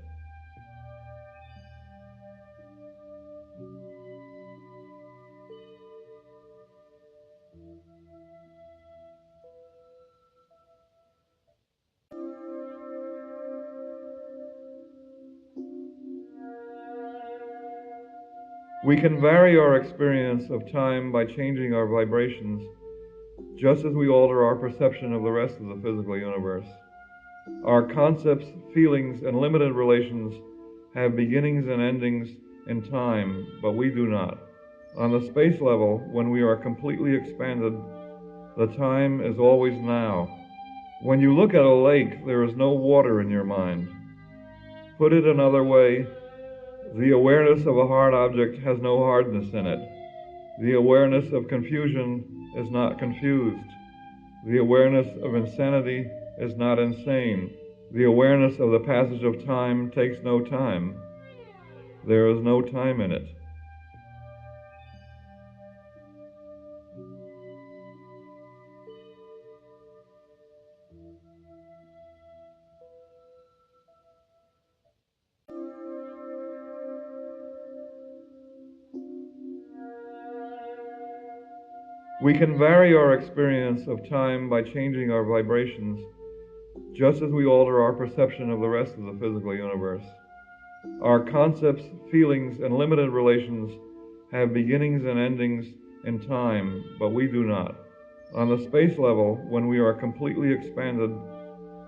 We can vary our experience of time by changing our vibrations, just as we alter our perception of the rest of the physical universe. Our concepts, feelings, and limited relations have beginnings and endings in time, but we do not. On the space level, when we are completely expanded, the time is always now. When you look at a lake, there is no water in your mind. Put it another way, the awareness of a hard object has no hardness in it. The awareness of confusion is not confused. The awareness of insanity is not insane. The awareness of the passage of time takes no time. There is no time in it. We can vary our experience of time by changing our vibrations, just as we alter our perception of the rest of the physical universe. Our concepts, feelings, and limited relations have beginnings and endings in time, but we do not. On the space level, when we are completely expanded,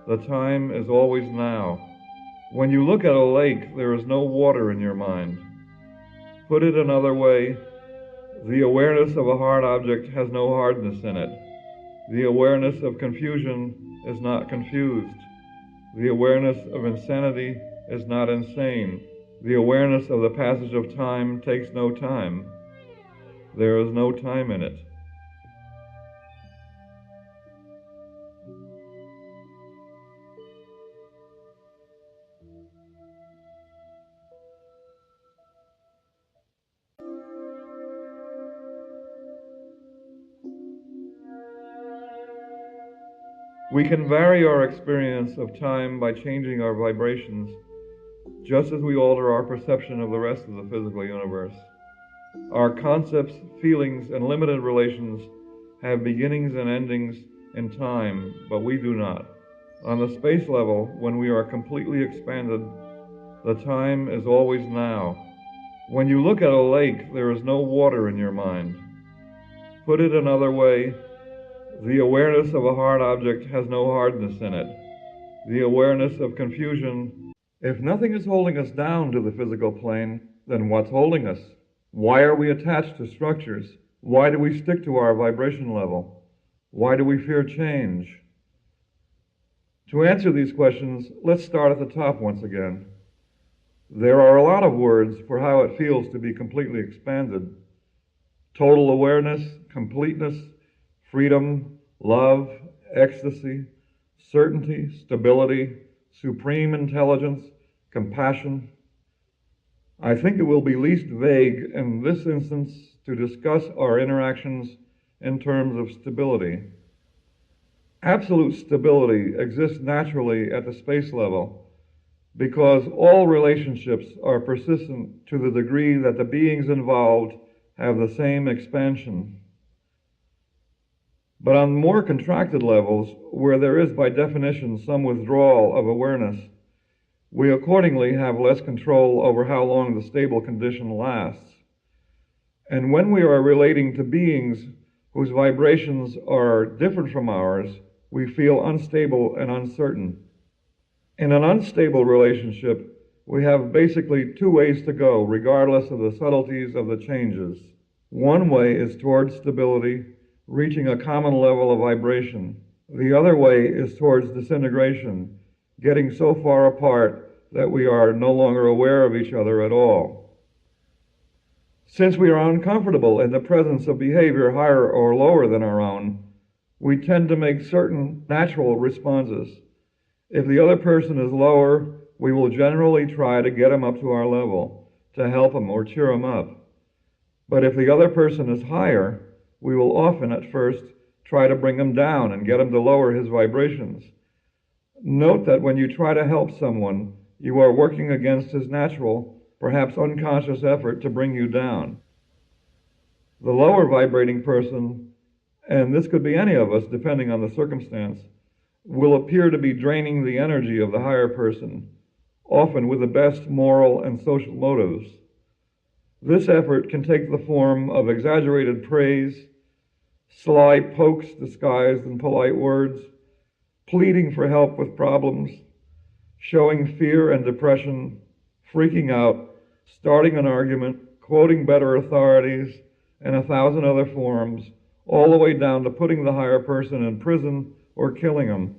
the time is always now. When you look at a lake, there is no water in your mind. Put it another way, the awareness of a hard object has no hardness in it. The awareness of confusion is not confused. The awareness of insanity is not insane. The awareness of the passage of time takes no time. There is no time in it. We can vary our experience of time by changing our vibrations, just as we alter our perception of the rest of the physical universe. Our concepts, feelings, and limited relations have beginnings and endings in time, but we do not. On the space level, when we are completely expanded, the time is always now. When you look at a lake, there is no water in your mind. Put it another way, the awareness of a hard object has no hardness in it. The awareness of confusion. If nothing is holding us down to the physical plane, then what's holding us? Why are we attached to structures? Why do we stick to our vibration level? Why do we fear change? To answer these questions, let's start at the top once again. There are a lot of words for how it feels to be completely expanded. Total awareness, completeness, freedom, love, ecstasy, certainty, stability, supreme intelligence, compassion. I think it will be least vague in this instance to discuss our interactions in terms of stability. Absolute stability exists naturally at the space level because all relationships are persistent to the degree that the beings involved have the same expansion. But on more contracted levels, where there is by definition some withdrawal of awareness, we accordingly have less control over how long the stable condition lasts. And when we are relating to beings whose vibrations are different from ours, we feel unstable and uncertain. In an unstable relationship, we have basically two ways to go, regardless of the subtleties of the changes. One way is towards stability, reaching a common level of vibration. The other way is towards disintegration, getting so far apart that we are no longer aware of each other at all. Since we are uncomfortable in the presence of behavior higher or lower than our own, we tend to make certain natural responses. If the other person is lower, we will generally try to get him up to our level, to help him or cheer him up. But if the other person is higher, we will often at first try to bring him down and get him to lower his vibrations. Note that when you try to help someone, you are working against his natural, perhaps unconscious effort to bring you down. The lower vibrating person, and this could be any of us depending on the circumstance, will appear to be draining the energy of the higher person, often with the best moral and social motives. This effort can take the form of exaggerated praise, sly pokes disguised in polite words, pleading for help with problems, showing fear and depression, freaking out, starting an argument, quoting better authorities, and 1,000 other forms, all the way down to putting the higher person in prison or killing him.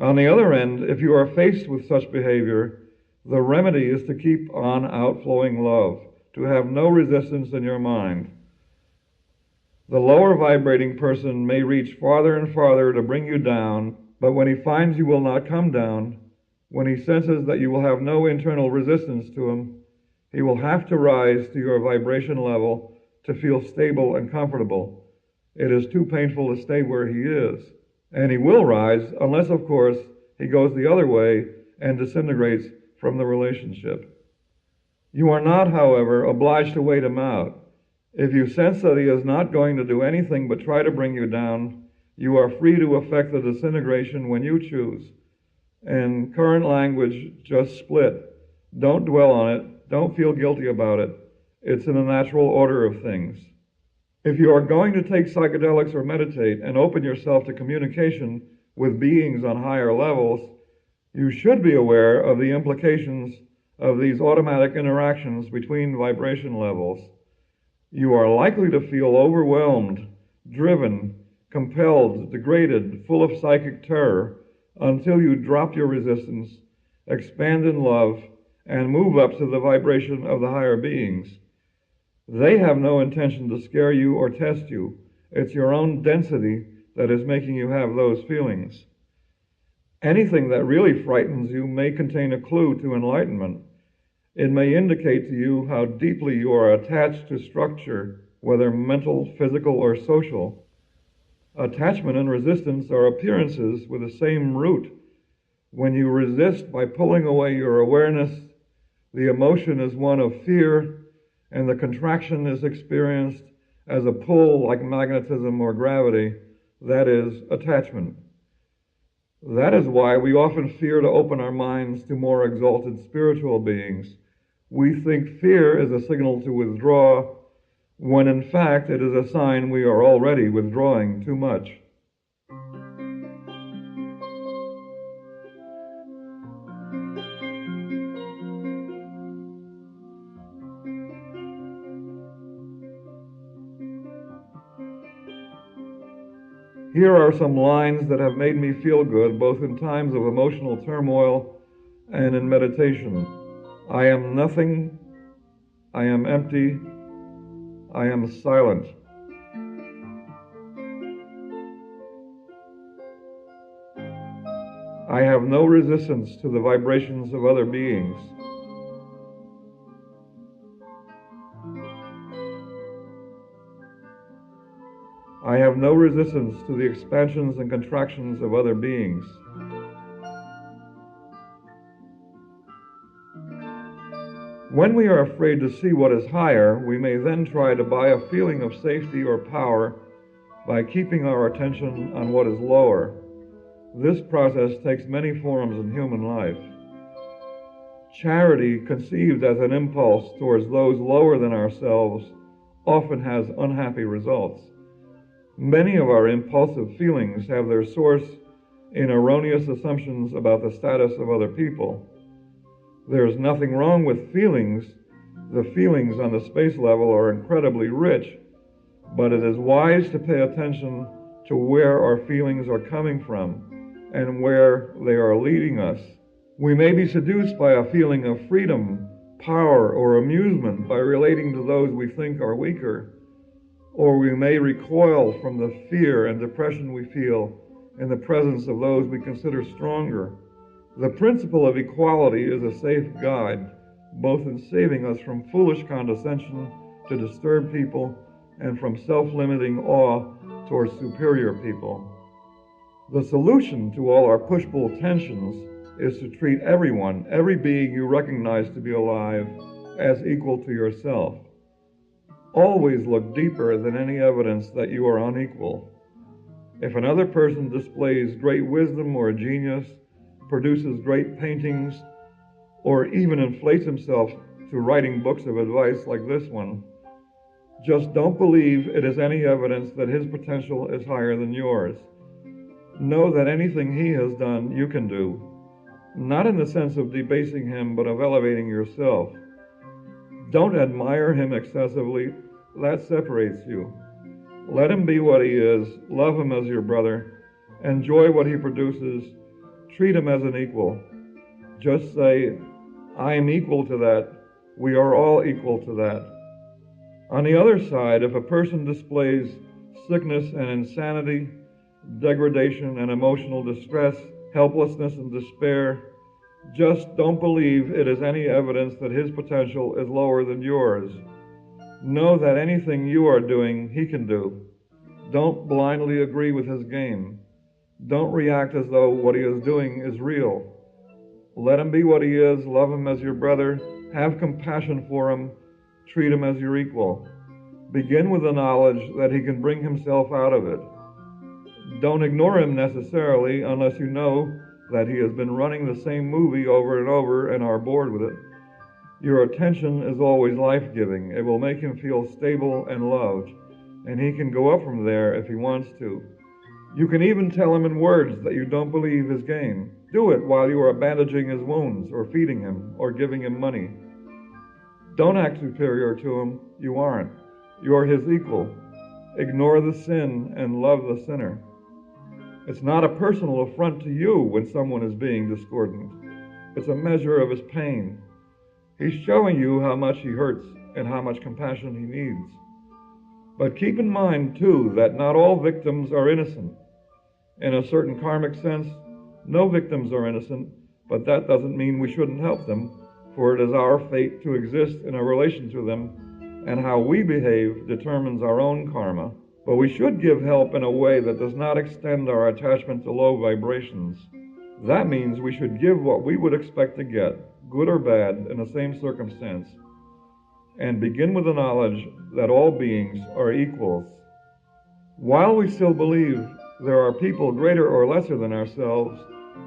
On the other end, if you are faced with such behavior, the remedy is to keep on outflowing love, to have no resistance in your mind. The lower vibrating person may reach farther and farther to bring you down, but when he finds you will not come down, when he senses that you will have no internal resistance to him, he will have to rise to your vibration level to feel stable and comfortable. It is too painful to stay where he is. And he will rise unless, of course, he goes the other way and disintegrates from the relationship. You are not, however, obliged to wait him out. If you sense that he is not going to do anything but try to bring you down, you are free to effect the disintegration when you choose. In current language, just split. Don't dwell on it. Don't feel guilty about it. It's in the natural order of things. If you are going to take psychedelics or meditate and open yourself to communication with beings on higher levels, you should be aware of the implications of these automatic interactions between vibration levels. You are likely to feel overwhelmed, driven, compelled, degraded, full of psychic terror until you drop your resistance, expand in love, and move up to the vibration of the higher beings. They have no intention to scare you or test you. It's your own density that is making you have those feelings. Anything that really frightens you may contain a clue to enlightenment. It may indicate to you how deeply you are attached to structure, whether mental, physical, or social. Attachment and resistance are appearances with the same root. When you resist by pulling away your awareness, the emotion is one of fear, and the contraction is experienced as a pull like magnetism or gravity, that is, attachment. That is why we often fear to open our minds to more exalted spiritual beings. We think fear is a signal to withdraw, when in fact it is a sign we are already withdrawing too much. Here are some lines that have made me feel good, both in times of emotional turmoil and in meditation. I am nothing. I am empty. I am silent. I have no resistance to the vibrations of other beings. I have no resistance to the expansions and contractions of other beings. When we are afraid to see what is higher, we may then try to buy a feeling of safety or power by keeping our attention on what is lower. This process takes many forms in human life. Charity, conceived as an impulse towards those lower than ourselves, often has unhappy results. Many of our impulsive feelings have their source in erroneous assumptions about the status of other people. There's nothing wrong with feelings. The feelings on the space level are incredibly rich, but it is wise to pay attention to where our feelings are coming from and where they are leading us. We may be seduced by a feeling of freedom, power, or amusement by relating to those we think are weaker, or we may recoil from the fear and depression we feel in the presence of those we consider stronger. The principle of equality is a safe guide, both in saving us from foolish condescension to disturb people and from self-limiting awe towards superior people. The solution to all our push-pull tensions is to treat everyone, every being you recognize to be alive, as equal to yourself. Always look deeper than any evidence that you are unequal. If another person displays great wisdom or genius, produces great paintings, or even inflates himself to writing books of advice like this one, just don't believe it is any evidence that his potential is higher than yours. Know that anything he has done, you can do, not in the sense of debasing him, but of elevating yourself. Don't admire him excessively. That separates you. Let him be what he is. Love him as your brother. Enjoy what he produces. Treat him as an equal. Just say, I am equal to that. We are all equal to that. On the other side, if a person displays sickness and insanity, degradation and emotional distress, helplessness and despair, just don't believe it is any evidence that his potential is lower than yours. Know that anything you are doing, he can do. Don't blindly agree with his game. Don't react as though what he is doing is real. Let him be what he is. Love him as your brother. Have compassion for him. Treat him as your equal. Begin with the knowledge that he can bring himself out of it. Don't ignore him necessarily unless you know that he has been running the same movie over and over and are bored with it. Your attention is always life-giving. It will make him feel stable and loved, and he can go up from there if he wants to. You can even tell him in words that you don't believe his game. Do it while you are bandaging his wounds or feeding him or giving him money. Don't act superior to him. You aren't. You are his equal. Ignore the sin and love the sinner. It's not a personal affront to you when someone is being discordant. It's a measure of his pain. He's showing you how much he hurts and how much compassion he needs. But keep in mind, too, that not all victims are innocent. In a certain karmic sense, no victims are innocent, but that doesn't mean we shouldn't help them, for it is our fate to exist in a relation to them, and how we behave determines our own karma. But we should give help in a way that does not extend our attachment to low vibrations. That means we should give what we would expect to get, good or bad, in the same circumstance, and begin with the knowledge that all beings are equals. While we still believe there are people greater or lesser than ourselves,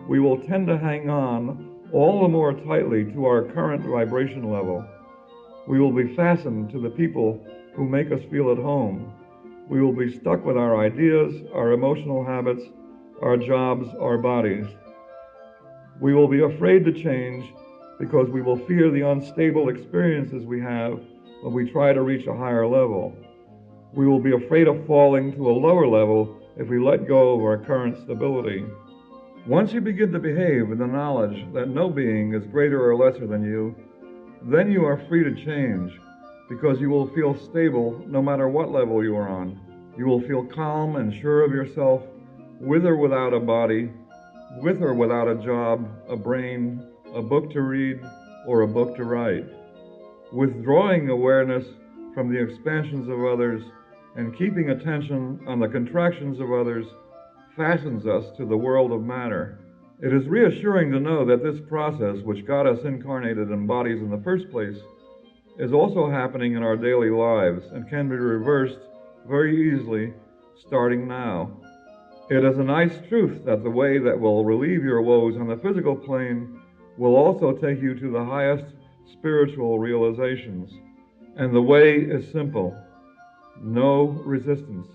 we will tend to hang on all the more tightly to our current vibration level. We will be fastened to the people who make us feel at home. We will be stuck with our ideas, our emotional habits, our jobs, our bodies. We will be afraid to change because we will fear the unstable experiences we have when we try to reach a higher level. We will be afraid of falling to a lower level if we let go of our current stability. Once you begin to behave with the knowledge that no being is greater or lesser than you, then you are free to change, because you will feel stable no matter what level you are on. You will feel calm and sure of yourself, with or without a body, with or without a job, a brain, a book to read, or a book to write. Withdrawing awareness from the expansions of others and keeping attention on the contractions of others fastens us to the world of matter. It is reassuring to know that this process, which got us incarnated in bodies in the first place, is also happening in our daily lives and can be reversed very easily starting now. It is a nice truth that the way that will relieve your woes on the physical plane will also take you to the highest spiritual realizations. And the way is simple. No resistance.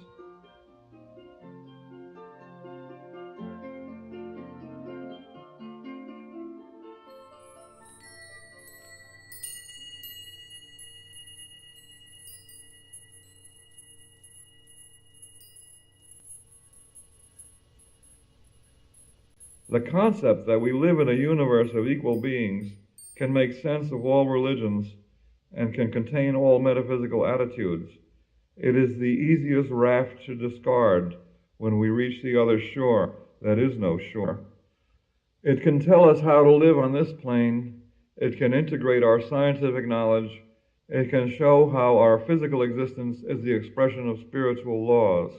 The concept that we live in a universe of equal beings can make sense of all religions and can contain all metaphysical attitudes. It is the easiest raft to discard when we reach the other shore that is no shore. It can tell us how to live on this plane. It can integrate our scientific knowledge. It can show how our physical existence is the expression of spiritual laws.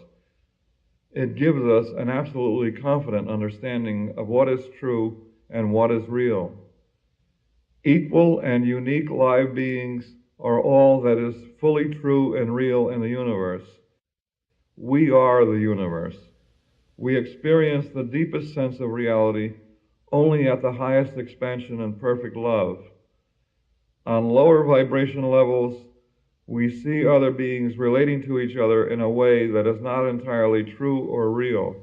It gives us an absolutely confident understanding of what is true and what is real. Equal and unique live beings are all that is fully true and real in the universe. We are the universe. We experience the deepest sense of reality only at the highest expansion and perfect love. On lower vibration levels, we see other beings relating to each other in a way that is not entirely true or real.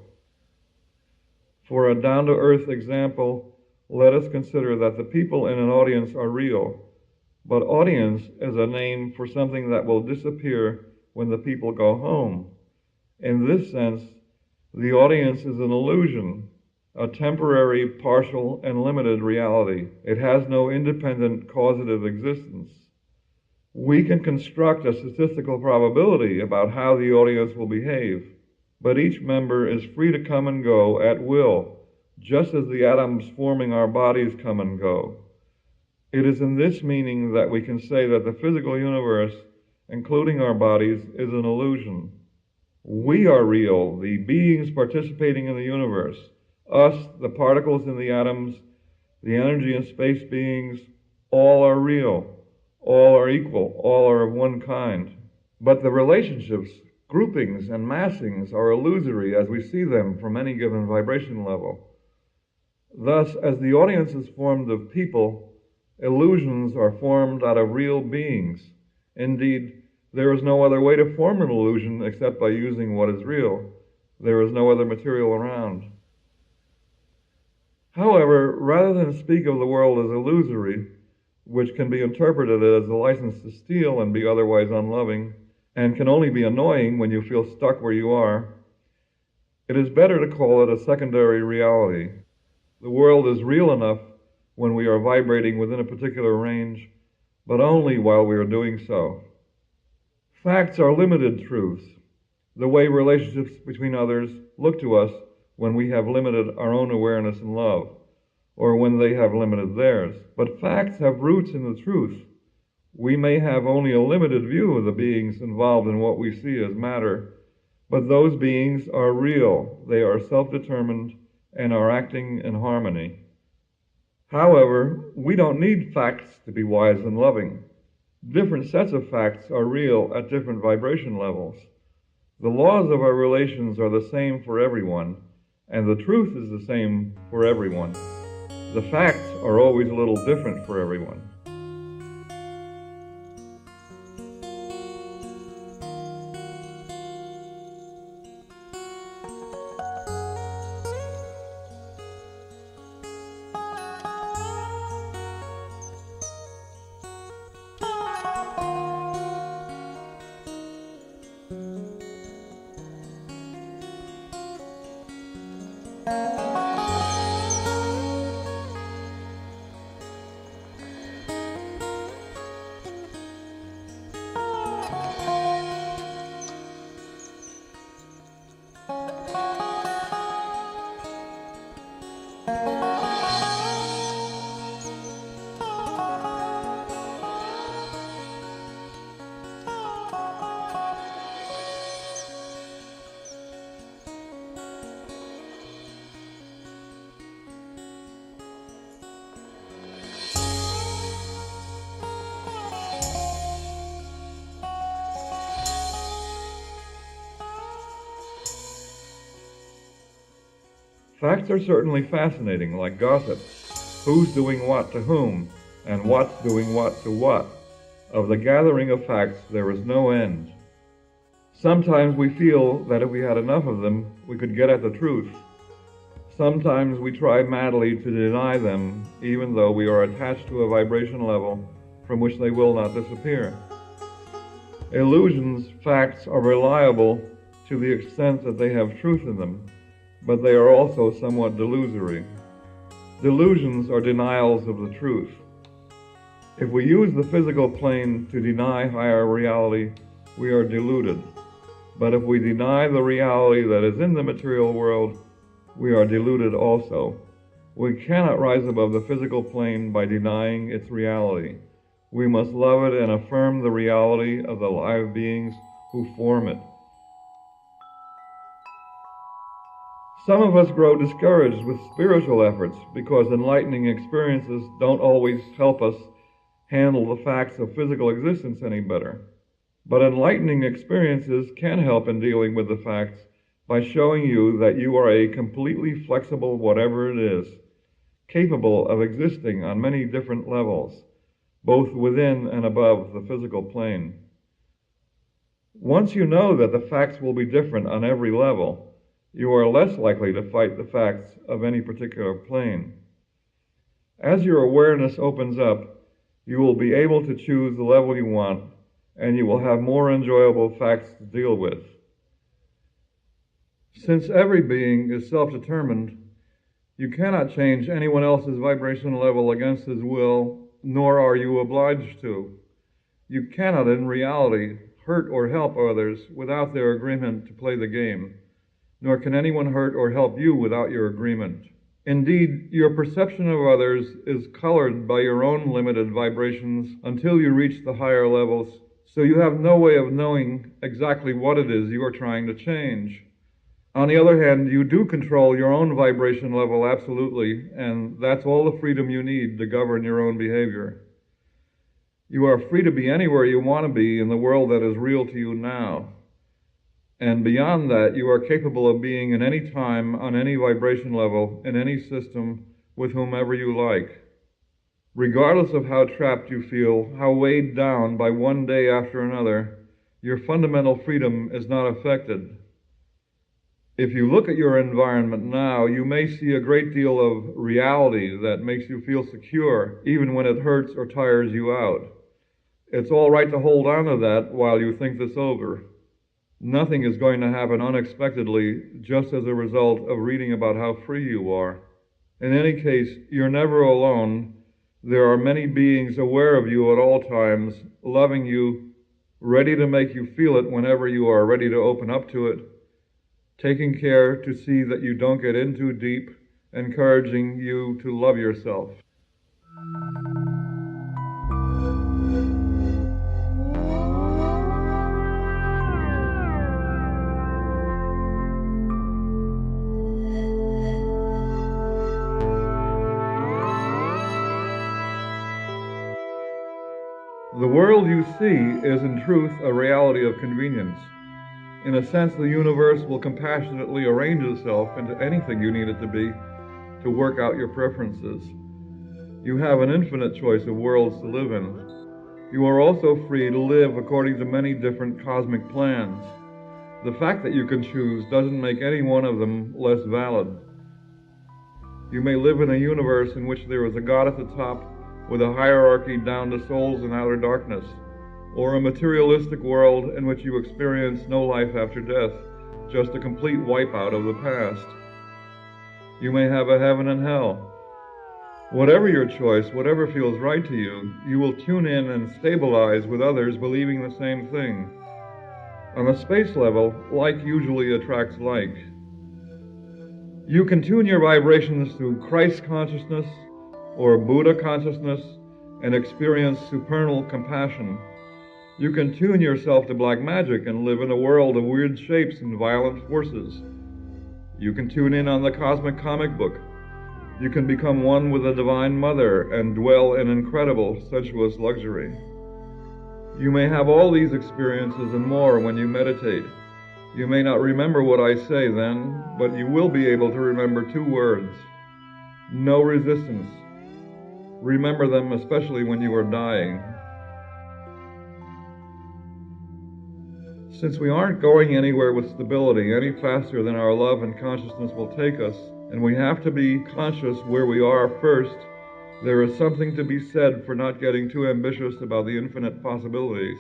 For a down-to-earth example, let us consider that the people in an audience are real, but audience is a name for something that will disappear when the people go home. In this sense, the audience is an illusion, a temporary, partial, and limited reality. It has no independent causative existence. We can construct a statistical probability about how the audience will behave, but each member is free to come and go at will, just as the atoms forming our bodies come and go. It is in this meaning that we can say that the physical universe, including our bodies, is an illusion. We are real, the beings participating in the universe. Us, the particles in the atoms, the energy and space beings, all are real. All are equal, all are of one kind. But the relationships, groupings, and massings are illusory as we see them from any given vibration level. Thus, as the audience is formed of people, illusions are formed out of real beings. Indeed, there is no other way to form an illusion except by using what is real. There is no other material around. However, rather than speak of the world as illusory, which can be interpreted as a license to steal and be otherwise unloving, and can only be annoying when you feel stuck where you are, it is better to call it a secondary reality. The world is real enough when we are vibrating within a particular range, but only while we are doing so. Facts are limited truths, the way relationships between others look to us when we have limited our own awareness and love, or when they have limited theirs. But facts have roots in the truth. We may have only a limited view of the beings involved in what we see as matter, but those beings are real. They are self-determined and are acting in harmony. However, we don't need facts to be wise and loving. Different sets of facts are real at different vibration levels. The laws of our relations are the same for everyone, and the truth is the same for everyone. The facts are always a little different for everyone. Facts are certainly fascinating, like gossip. Who's doing what to whom, and what's doing what to what. Of the gathering of facts, there is no end. Sometimes we feel that if we had enough of them, we could get at the truth. Sometimes we try madly to deny them, even though we are attached to a vibration level from which they will not disappear. Illusions, facts, are reliable to the extent that they have truth in them. but they are also somewhat delusory. Delusions are denials of the truth. If we use the physical plane to deny higher reality, we are deluded. But if we deny the reality that is in the material world, we are deluded also. We cannot rise above the physical plane by denying its reality. We must love it and affirm the reality of the live beings who form it. Some of us grow discouraged with spiritual efforts because enlightening experiences don't always help us handle the facts of physical existence any better. But enlightening experiences can help in dealing with the facts by showing you that you are a completely flexible whatever it is, capable of existing on many different levels, both within and above the physical plane. Once you know that the facts will be different on every level, you are less likely to fight the facts of any particular plane. As your awareness opens up, you will be able to choose the level you want, and you will have more enjoyable facts to deal with. Since every being is self-determined, you cannot change anyone else's vibration level against his will, nor are you obliged to. You cannot, in reality, hurt or help others without their agreement to play the game, nor can anyone hurt or help you without your agreement. Indeed, your perception of others is colored by your own limited vibrations until you reach the higher levels, so you have no way of knowing exactly what it is you are trying to change. On the other hand, you do control your own vibration level absolutely, and that's all the freedom you need to govern your own behavior. You are free to be anywhere you want to be in the world that is real to you now. And beyond that, you are capable of being at any time, on any vibration level, in any system, with whomever you like. Regardless of how trapped you feel, how weighed down by one day after another, your fundamental freedom is not affected. If you look at your environment now, you may see a great deal of reality that makes you feel secure, even when it hurts or tires you out. It's all right to hold on to that while you think this over. Nothing is going to happen unexpectedly just as a result of reading about how free you are. In any case, you're never alone. There are many beings aware of you at all times, loving you, ready to make you feel it whenever you are ready to open up to it, taking care to see that you don't get in too deep, encouraging you to love yourself. The world you see is in truth a reality of convenience. In a sense, the universe will compassionately arrange itself into anything you need it to be to work out your preferences. You have an infinite choice of worlds to live in. You are also free to live according to many different cosmic plans. The fact that you can choose doesn't make any one of them less valid. You may live in a universe in which there is a God at the top with a hierarchy down to souls in outer darkness, or a materialistic world in which you experience no life after death, just a complete wipeout of the past. You may have a heaven and hell. Whatever your choice, whatever feels right to you, you will tune in and stabilize with others believing the same thing. On the space level, like usually attracts like. You can tune your vibrations to Christ consciousness or Buddha consciousness and experience supernal compassion. You can tune yourself to black magic and live in a world of weird shapes and violent forces. You can tune in on the cosmic comic book. You can become one with the Divine Mother and dwell in incredible, sensuous luxury. You may have all these experiences and more when you meditate. You may not remember what I say then, but you will be able to remember 2 words. No resistance. Remember them especially when you are dying. Since we aren't going anywhere with stability any faster than our love and consciousness will take us, and we have to be conscious where we are first, there is something to be said for not getting too ambitious about the infinite possibilities.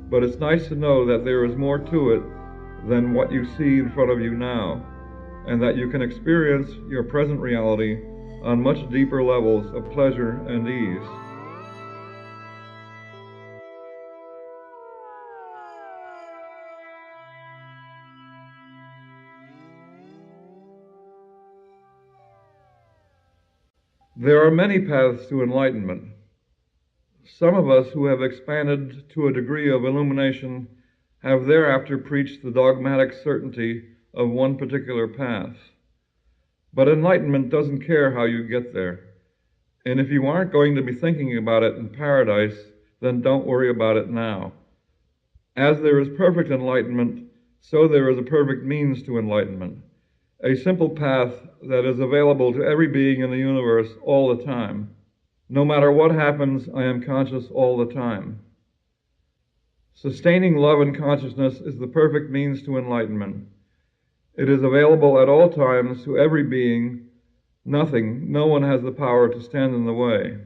But it's nice to know that there is more to it than what you see in front of you now. and that you can experience your present reality on much deeper levels of pleasure and ease. There are many paths to enlightenment. Some of us who have expanded to a degree of illumination have thereafter preached the dogmatic certainty of one particular path. But enlightenment doesn't care how you get there. And if you aren't going to be thinking about it in paradise, then don't worry about it now. As there is perfect enlightenment, so there is a perfect means to enlightenment. A simple path that is available to every being in the universe all the time. No matter what happens, I am conscious all the time. Sustaining love and consciousness is the perfect means to enlightenment. It is available at all times to every being. No one has the power to stand in the way.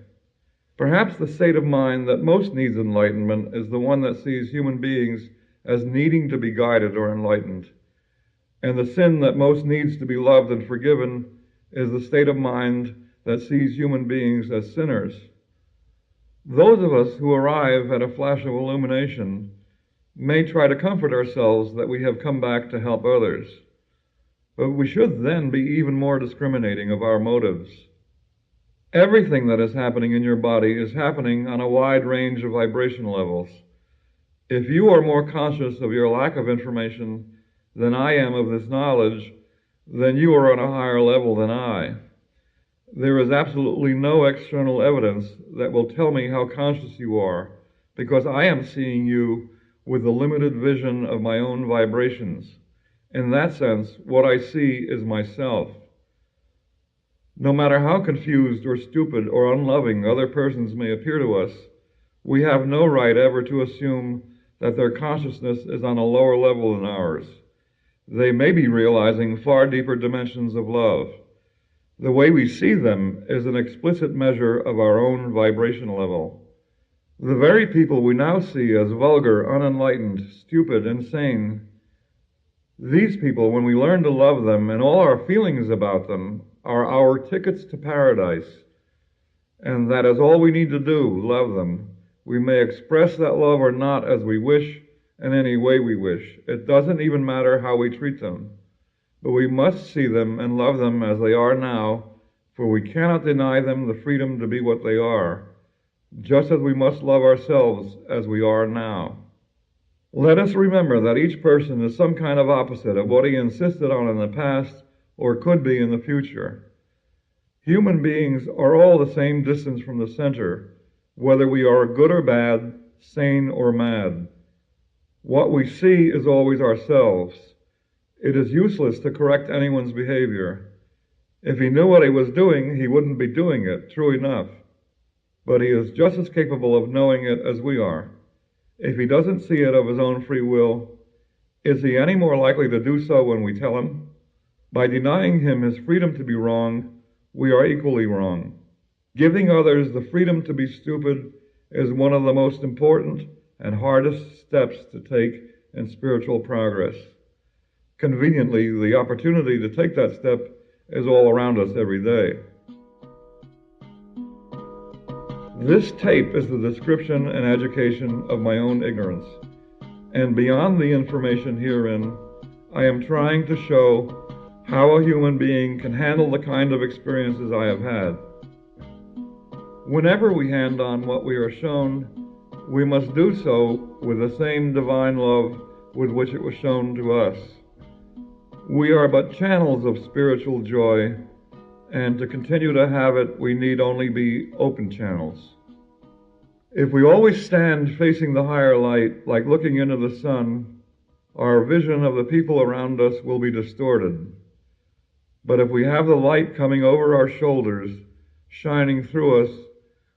Perhaps the state of mind that most needs enlightenment is the one that sees human beings as needing to be guided or enlightened. And the sin that most needs to be loved and forgiven is the state of mind that sees human beings as sinners. Those of us who arrive at a flash of illumination may try to comfort ourselves that we have come back to help others, but we should then be even more discriminating of our motives. Everything that is happening in your body is happening on a wide range of vibration levels. If you are more conscious of your lack of information than I am of this knowledge, then you are on a higher level than I. There is absolutely no external evidence that will tell me how conscious you are, because I am seeing you with the limited vision of my own vibrations. In that sense, what I see is myself. No matter how confused or stupid or unloving other persons may appear to us, we have no right ever to assume that their consciousness is on a lower level than ours. They may be realizing far deeper dimensions of love. The way we see them is an explicit measure of our own vibration level. The very people we now see as vulgar, unenlightened, stupid, insane, these people, when we learn to love them and all our feelings about them, are our tickets to paradise. And that is all we need to do, love them. We may express that love or not as we wish, in any way we wish. It doesn't even matter how we treat them. But we must see them and love them as they are now, for we cannot deny them the freedom to be what they are, just as we must love ourselves as we are now. Let us remember that each person is some kind of opposite of what he insisted on in the past or could be in the future. Human beings are all the same distance from the center, whether we are good or bad, sane or mad. What we see is always ourselves. It is useless to correct anyone's behavior. If he knew what he was doing, he wouldn't be doing it, true enough. But he is just as capable of knowing it as we are. If he doesn't see it of his own free will, is he any more likely to do so when we tell him? By denying him his freedom to be wrong, we are equally wrong. Giving others the freedom to be stupid is one of the most important and hardest steps to take in spiritual progress. Conveniently, the opportunity to take that step is all around us every day. This tape is the description and education of my own ignorance, and beyond the information herein, I am trying to show how a human being can handle the kind of experiences I have had. Whenever we hand on what we are shown, we must do so with the same divine love with which it was shown to us. We are but channels of spiritual joy, and to continue to have it, we need only be open channels. If we always stand facing the higher light, like looking into the sun, our vision of the people around us will be distorted. But if we have the light coming over our shoulders, shining through us,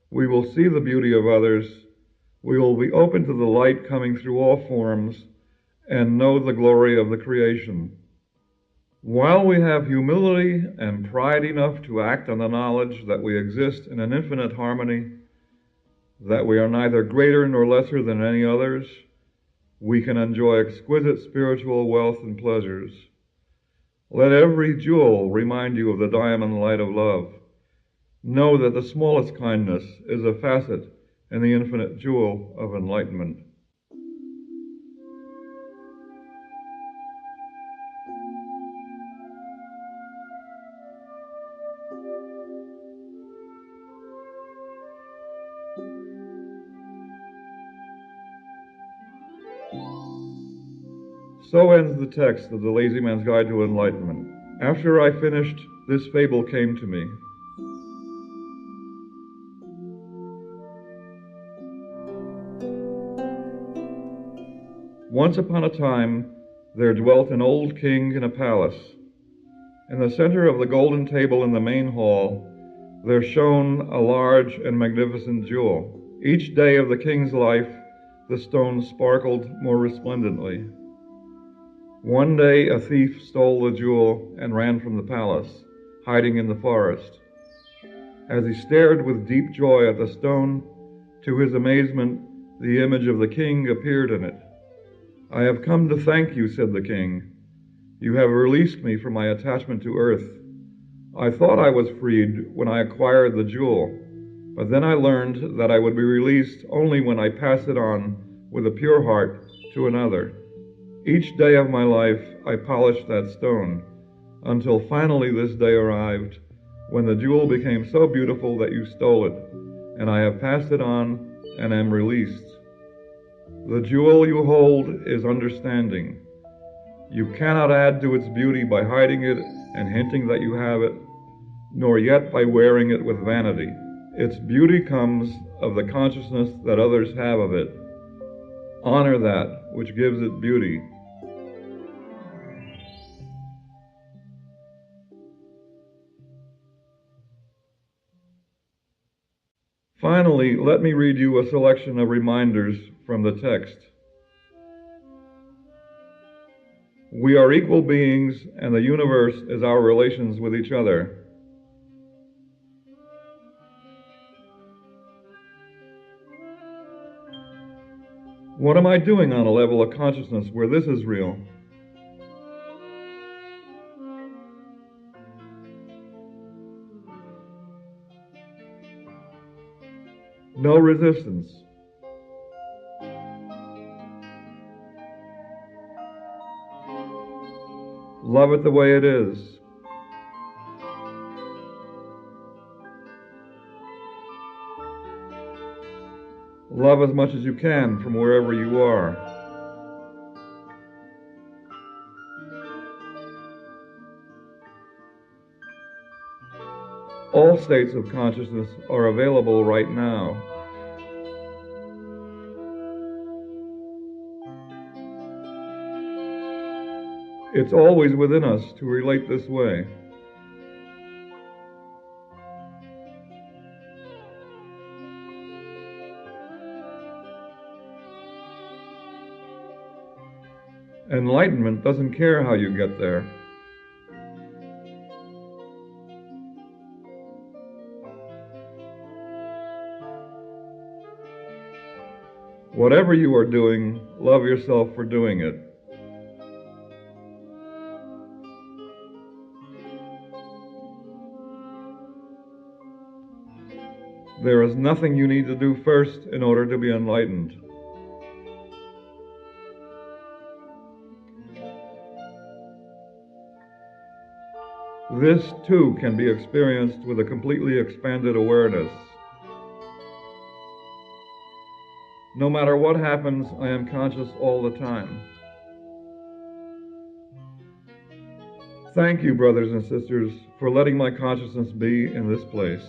we will see the beauty of others, we will be open to the light coming through all forms, and know the glory of the creation. While we have humility and pride enough to act on the knowledge that we exist in an infinite harmony, that we are neither greater nor lesser than any others, we can enjoy exquisite spiritual wealth and pleasures. Let every jewel remind you of the diamond light of love. Know that the smallest kindness is a facet in the infinite jewel of enlightenment. So ends the text of the Lazy Man's Guide to Enlightenment. After I finished, this fable came to me. Once upon a time, there dwelt an old king in a palace. In the center of the golden table in the main hall, there shone a large and magnificent jewel. Each day of the king's life, the stone sparkled more resplendently. One day a thief stole the jewel and ran from the palace, hiding in the forest. As he stared with deep joy at the stone, to his amazement, the image of the king appeared in it. "I have come to thank you," said the king. "You have released me from my attachment to earth. I thought I was freed when I acquired the jewel, but then I learned that I would be released only when I pass it on with a pure heart to another. Each day of my life I polished that stone, until finally this day arrived, when the jewel became so beautiful that you stole it, and I have passed it on and am released. The jewel you hold is understanding. You cannot add to its beauty by hiding it and hinting that you have it, nor yet by wearing it with vanity. Its beauty comes of the consciousness that others have of it. Honor that which gives it beauty." Finally, let me read you a selection of reminders from the text. We are equal beings, and the universe is our relations with each other. What am I doing on a level of consciousness where this is real? No resistance. Love it the way it is. Love as much as you can from wherever you are. All states of consciousness are available right now. It's always within us to relate this way. Enlightenment doesn't care how you get there. Whatever you are doing, love yourself for doing it. There is nothing you need to do first in order to be enlightened. This, too, can be experienced with a completely expanded awareness. No matter what happens, I am conscious all the time. Thank you, brothers and sisters, for letting my consciousness be in this place.